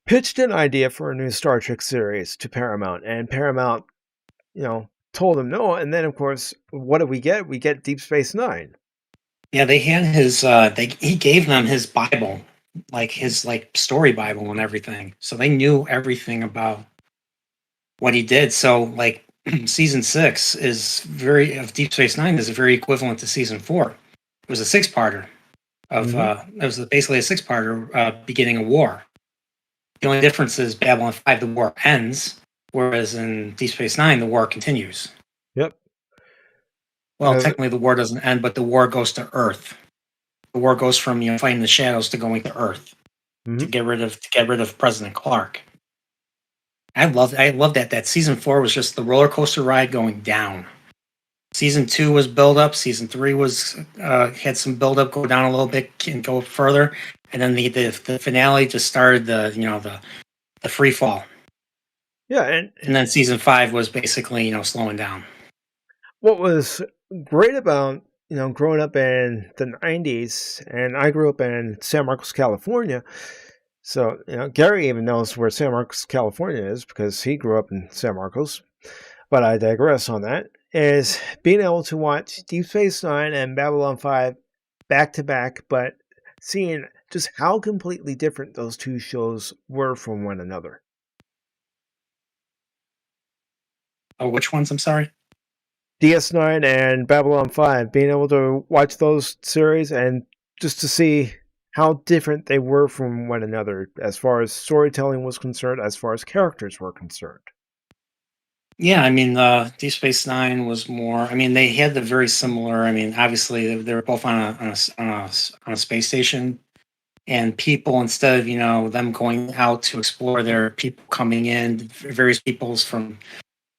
pitched an idea for a new Star Trek series to Paramount, and Paramount, told him no. And then, of course, what do we get? We get Deep Space Nine. Yeah, they had his. He gave them his Bible, his story Bible and everything, so they knew everything about what he did. So, season 6 of Deep Space Nine is very equivalent to season 4. It was a 6-parter of it was basically a 6-parter beginning a war. The only difference is Babylon 5, the war ends, whereas in Deep Space Nine, the war continues. Yep. Well, technically the war doesn't end, but the war goes to Earth. The war goes from fighting the shadows to going to Earth to get rid of President Clark. I love that season 4 was just the roller coaster ride going down. Season 2 was build up. Season 3 was had some build up, go down a little bit and go further, and then the finale just started the free fall. Yeah, and then season 5 was basically slowing down. What was great about growing up in the 90s, and I grew up in San Marcos, California. So, Gary even knows where San Marcos, California is because he grew up in San Marcos. but I digress on that, is being able to watch Deep Space Nine and Babylon 5 back to back, but seeing just how completely different those two shows were from one another. Oh, which ones? I'm sorry. DS9 and Babylon 5, being able to watch those series and just to see how different they were from one another as far as storytelling was concerned, as far as characters were concerned. Yeah, I mean, Deep Space Nine was more. I mean, they had the very similar. I mean, obviously they were both on a space station, and people, instead of them going out to explore, there are people coming in, various peoples from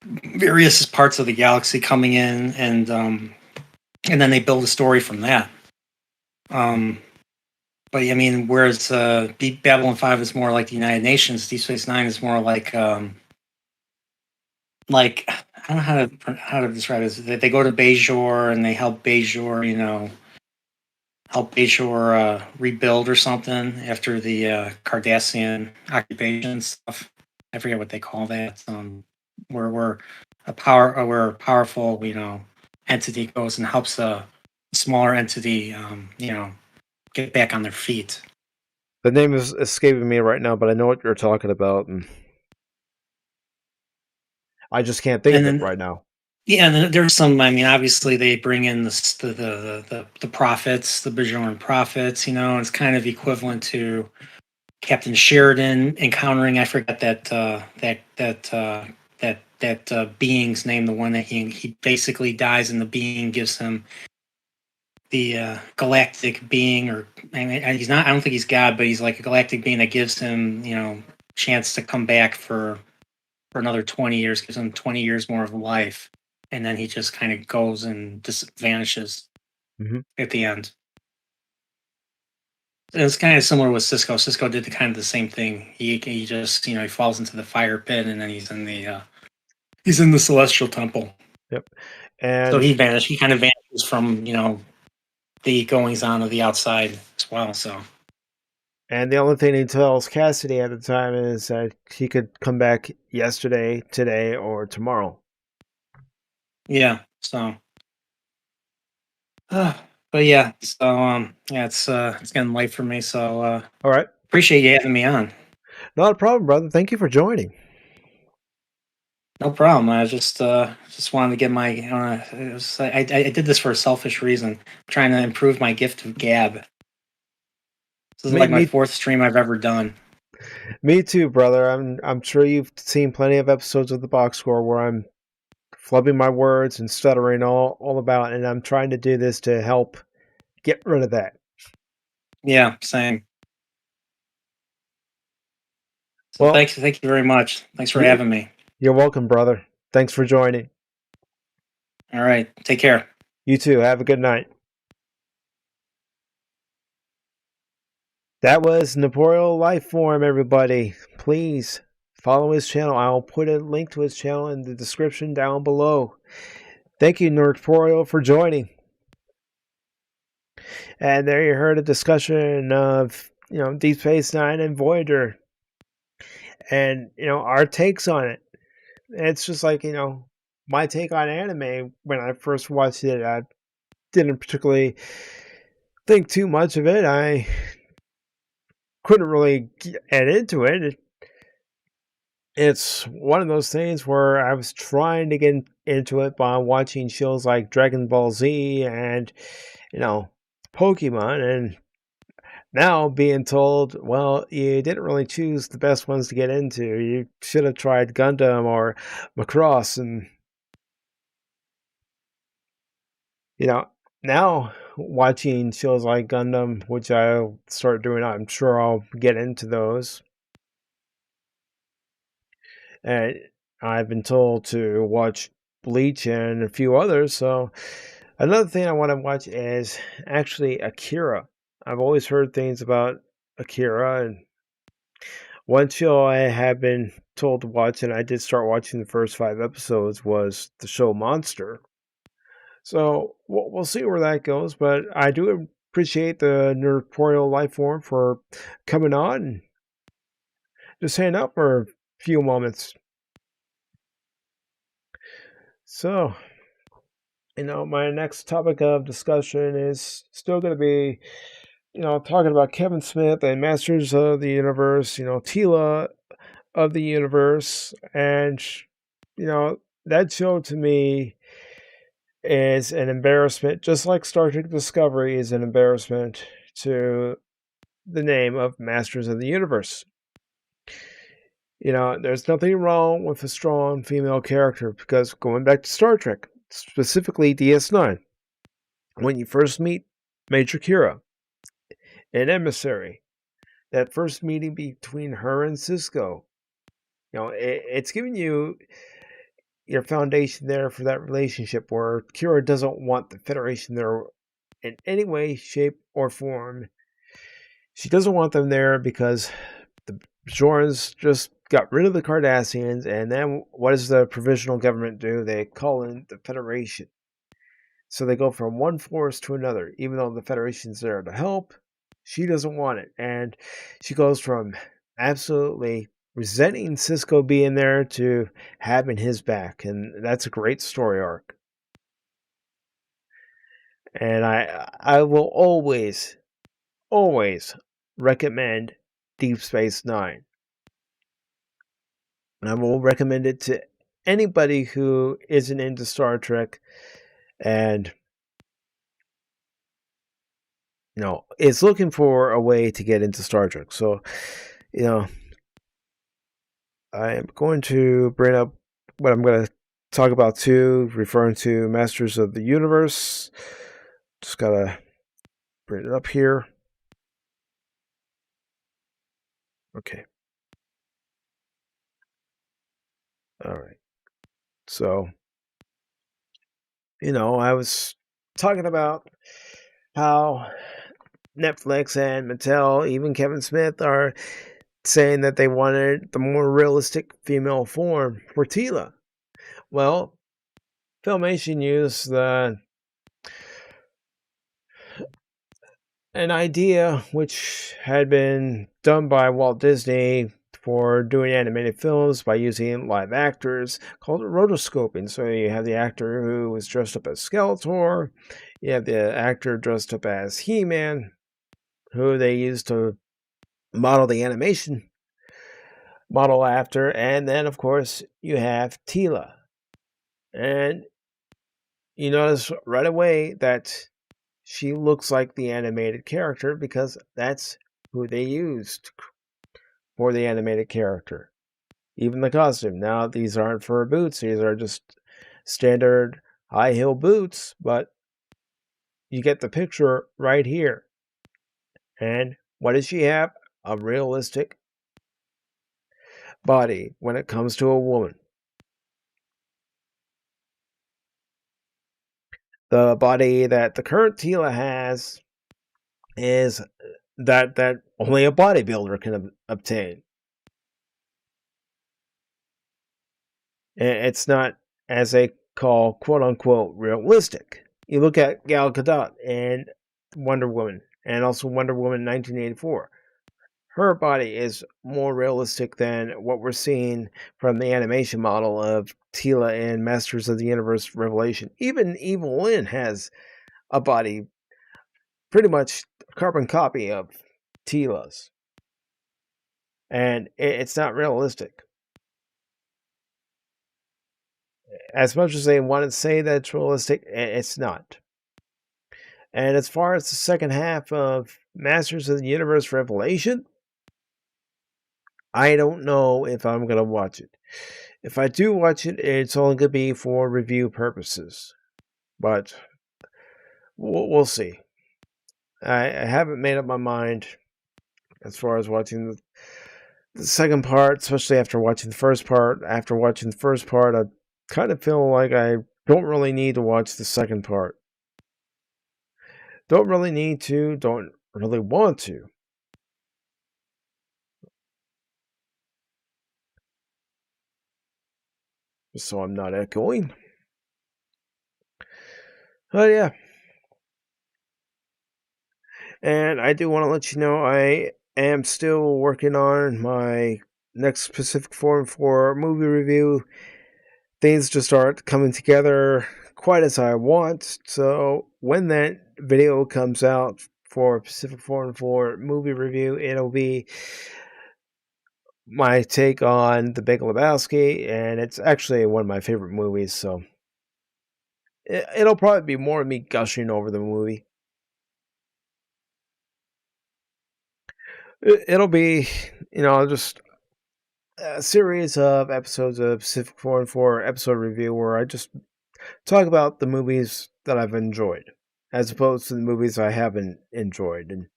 various parts of the galaxy coming in, and then they build a story from that. But I mean, whereas Babylon 5 is more like the United Nations, Deep Space Nine is more like I don't know how to describe this. They go to Bajor and they help Bajor, rebuild or something after the Cardassian occupation stuff. I forget what they call that. Where a powerful entity goes and helps a smaller entity get back on their feet. The name is escaping me right now, but I know what you're talking about, and I just can't think of it right now. Yeah, and there's some. I mean, obviously they bring in the prophets, the Bajoran prophets. And it's kind of equivalent to Captain Sheridan encountering. I forget that being's name. The one that he basically dies, and the being gives him the galactic being, or I mean, he's not. I don't think he's God, but he's like a galactic being that gives him chance to come back for another 20 years, gives him 20 years more of life. And then he just kind of goes and just vanishes at the end. And it's kind of similar with Cisco. Cisco did the same thing. He just he falls into the fire pit, and then he's in the Celestial Temple. Yep. And so he vanished. He kind of vanishes from the goings on of the outside as well. So. And the only thing he tells Cassidy at the time is that he could come back yesterday, today, or tomorrow. Yeah. So. But yeah. So it's getting late for me. So all right. Appreciate you having me on. Not a problem, brother. Thank you for joining. No problem. I just wanted to get my. I did this for a selfish reason. I'm trying to improve my gift of gab. This is like my fourth stream I've ever done. Me too, brother. I'm sure you've seen plenty of episodes of the Box Score where I'm flubbing my words and stuttering all about, and I'm trying to do this to help get rid of that. Yeah, same. So well, thank you very much. Thanks for having me. You're welcome, brother. Thanks for joining. All right. Take care. You too. Have a good night. That was Nerdporeal Lifeform, everybody. Please follow his channel. I'll put a link to his channel in the description down below. Thank you, Nerdporeal, for joining. And there you heard a discussion of, Deep Space Nine and Voyager. And, our takes on it. It's just like, my take on anime when I first watched it. I didn't particularly think too much of it. I couldn't really get into it. It's one of those things where I was trying to get into it by watching shows like Dragon Ball Z and, Pokemon, and now being told, well, you didn't really choose the best ones to get into. You should have tried Gundam or Macross, and now watching shows like Gundam, which I'll start doing, I'm sure I'll get into those. And I've been told to watch Bleach and a few others. So another thing I want to watch is actually Akira. I've always heard things about Akira, and one show I have been told to watch, and I did start watching the first 5 episodes, was the show Monster. So we'll see where that goes, but I do appreciate the Nerdporeal Lifeform for coming on and just hang up for a few moments. So, my next topic of discussion is still going to be, talking about Kevin Smith and Masters of the Universe, Tila of the Universe. And, that show to me is an embarrassment, just like Star Trek Discovery is an embarrassment to the name of Masters of the Universe. There's nothing wrong with a strong female character, because going back to Star Trek, specifically DS9, when you first meet Major Kira, an emissary, that first meeting between her and Cisco, it's giving you your foundation there for that relationship where Kira doesn't want the Federation there in any way, shape, or form. She doesn't want them there because the Bajorans just got rid of the Cardassians, and then what does the provisional government do? They call in the Federation. So they go from one force to another. Even though the Federation's there to help, she doesn't want it. And she goes from absolutely resenting Cisco being there to having his back. And that's a great story arc. And I will always recommend Deep Space Nine. And I will recommend it to anybody who isn't into Star Trek and is looking for a way to get into Star Trek. So, I am going to bring up what I'm going to talk about too, referring to Masters of the Universe. Just gotta bring it up here. Okay. All right. So, I was talking about how Netflix and Mattel, even Kevin Smith, are saying that they wanted the more realistic female form for Tila. Well, Filmation used an idea which had been done by Walt Disney for doing animated films by using live actors, called rotoscoping. So you have the actor who was dressed up as Skeletor, you have the actor dressed up as He-Man, who they used to model the animation model after, and then of course you have Tila. And you notice right away that she looks like the animated character because that's who they used for the animated character. Even the costume. Now, these aren't fur boots. These are just standard high heel boots, but you get the picture right here. And what does she have? A realistic body when it comes to a woman. The body that the current Tila has is that only a bodybuilder can obtain. It's not, as they call, quote-unquote, realistic. You look at Gal Gadot and Wonder Woman, and also Wonder Woman 1984. Her body is more realistic than what we're seeing from the animation model of Tila in Masters of the Universe Revelation. Even Evil Lynn has a body pretty much a carbon copy of Tila's. And it's not realistic. As much as they want to say that it's realistic, it's not. And as far as the second half of Masters of the Universe Revelation, I don't know if I'm going to watch it. If I do watch it, it's only going to be for review purposes. But we'll see. I haven't made up my mind as far as watching the second part, especially after watching the first part. After watching the first part, I kind of feel like I don't really need to watch the second part. Don't really need to, don't really want to. So I'm not echoing. But yeah. And I do want to let you know I am still working on my next Pacific414 movie review. things just aren't coming together quite as I want. So when that video comes out for Pacific414 movie review, it'll be my take on The Big Lebowski, and it's actually one of my favorite movies, so it'll probably be more of me gushing over the movie. It'll be, just a series of episodes of Pacific414 episode review where I just talk about the movies that I've enjoyed, as opposed to the movies I haven't enjoyed.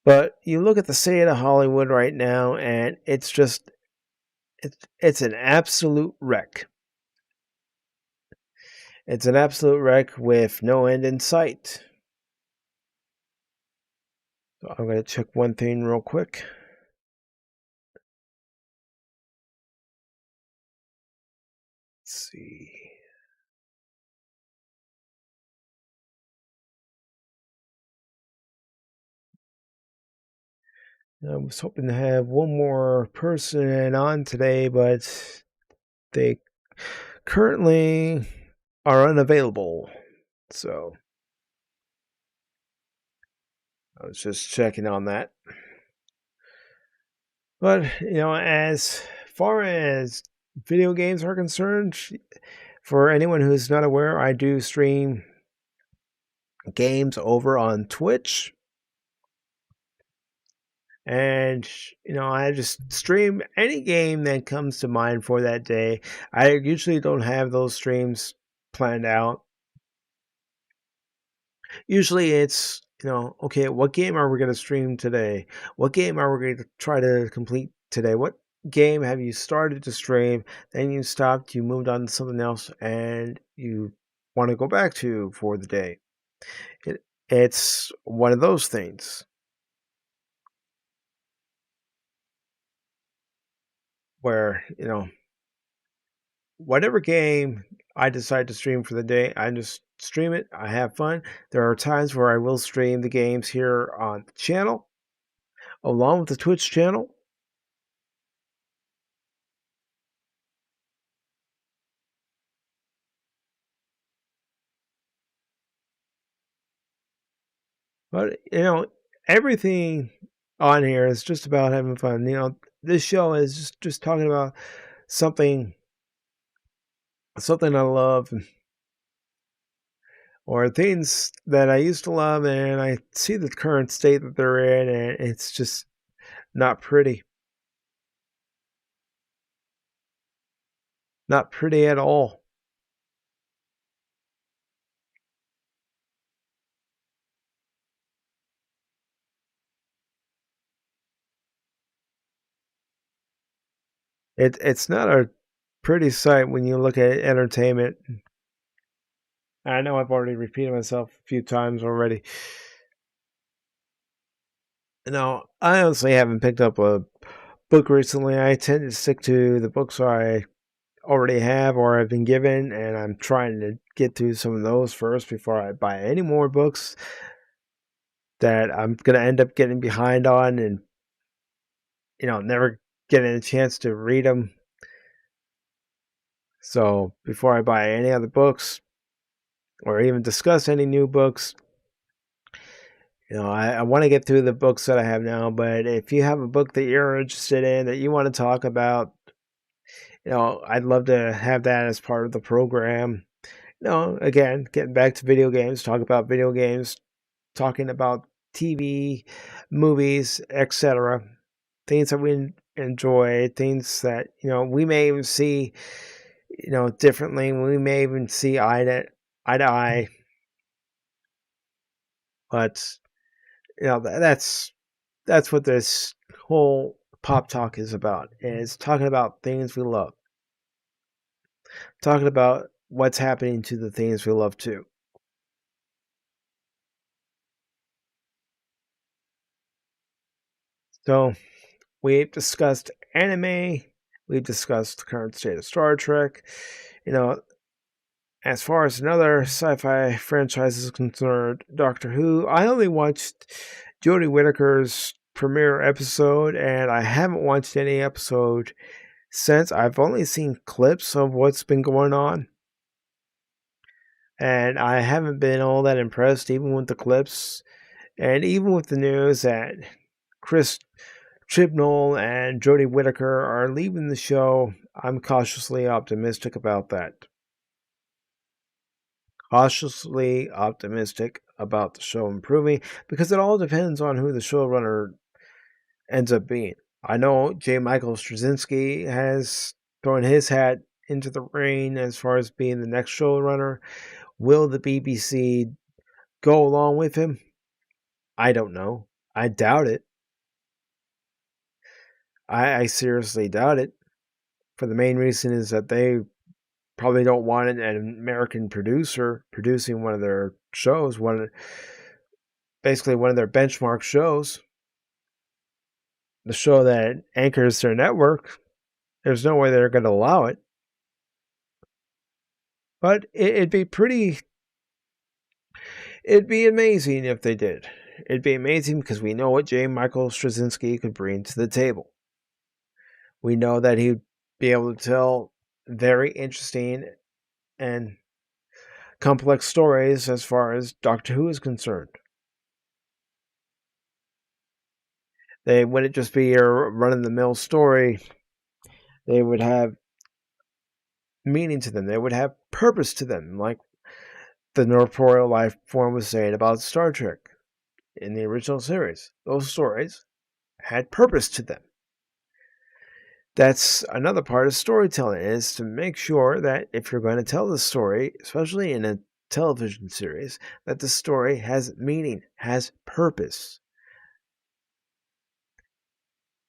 But you look at the state of Hollywood right now, and it's just it's an absolute wreck. It's an absolute wreck with no end in sight. So I'm going to check one thing real quick. Let's see. I was hoping to have one more person on today, but they currently are unavailable. So I was just checking on that. But, as far as video games are concerned, for anyone who's not aware, I do stream games over on Twitch. And, I just stream any game that comes to mind for that day. I usually don't have those streams planned out. Usually it's, okay, what game are we going to stream today? What game are we going to try to complete today? What game have you started to stream, then you stopped, you moved on to something else, and you want to go back to for the day? It's one of those things where, whatever game I decide to stream for the day, I just stream it. I have fun. There are times where I will stream the games here on the channel, along with the Twitch channel. But, everything on here is just about having fun. This show is just talking about something I love, or things that I used to love, and I see the current state that they're in, and it's just not pretty. Not pretty at all. It's not a pretty sight when you look at entertainment. I know I've already repeated myself a few times already. I honestly haven't picked up a book recently. I tend to stick to the books I already have or have been given, and I'm trying to get through some of those first before I buy any more books that I'm going to end up getting behind on and, never getting a chance to read them. So before I buy any other books or even discuss any new books, I want to get through the books that I have now. But if you have a book that you're interested in, that you want to talk about, I'd love to have that as part of the program. Again, getting back to video games, talk about video games, talking about TV, movies, etc. Things that we enjoy, things that, we may even see, differently. We may even see eye to eye. But, that's what this whole Pop Talk is about. Is talking about things we love. Talking about what's happening to the things we love too. So, we've discussed anime. We've discussed the current state of Star Trek. As far as another sci-fi franchise is concerned, Doctor Who, I only watched Jodie Whittaker's premiere episode, and I haven't watched any episode since. I've only seen clips of what's been going on, and I haven't been all that impressed, even with the clips, and even with the news that Chris Chibnall and Jodie Whittaker are leaving the show. I'm cautiously optimistic about that. Cautiously optimistic about the show improving, because it all depends on who the showrunner ends up being. I know J. Michael Straczynski has thrown his hat into the ring as far as being the next showrunner. Will the BBC go along with him? I don't know. I doubt it. I seriously doubt it. For the main reason is that they probably don't want an American producer producing one of their shows, basically one of their benchmark shows, the show that anchors their network. There's no way they're going to allow it. But it'd be amazing if they did. It'd be amazing because we know what J. Michael Straczynski could bring to the table. We know that he'd be able to tell very interesting and complex stories as far as Doctor Who is concerned. They wouldn't just be a run-of-the-mill story. They would have meaning to them. They would have purpose to them, like the Nerdporeal Lifeform was saying about Star Trek in the original series. Those stories had purpose to them. That's another part of storytelling, is to make sure that if you're going to tell the story, especially in a television series, that the story has meaning, has purpose.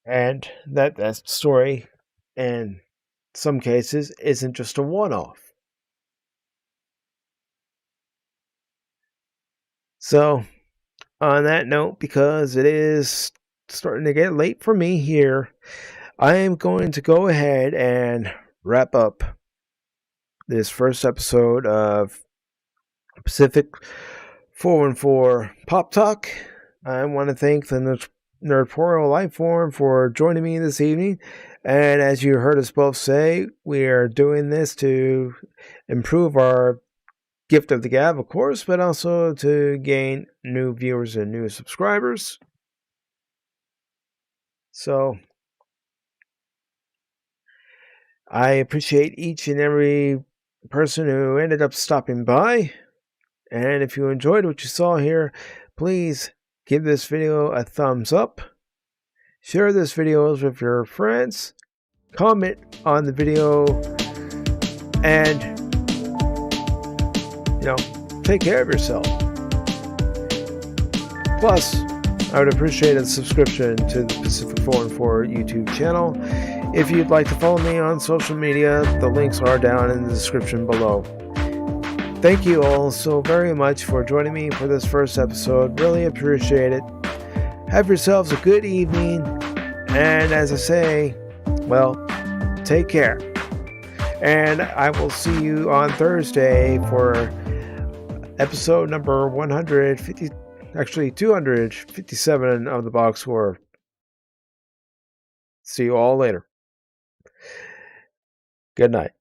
And that story, in some cases, isn't just a one-off. So, on that note, because it is starting to get late for me here, I am going to go ahead and wrap up this first episode of Pacific414 Pop Talk. I want to thank the Nerdporeal Lifeform for joining me this evening. And as you heard us both say, we are doing this to improve our gift of the gab, of course, but also to gain new viewers and new subscribers. So I appreciate each and every person who ended up stopping by. And if you enjoyed what you saw here, please give this video a thumbs up. Share this video with your friends. Comment on the video. And, take care of yourself. Plus, I would appreciate a subscription to the Pacific414 YouTube channel. If you'd like to follow me on social media, the links are down in the description below. Thank you all so very much for joining me for this first episode. Really appreciate it. Have yourselves a good evening. And as I say, well, take care. And I will see you on Thursday for episode number 257 of the Box War. See you all later. Good night.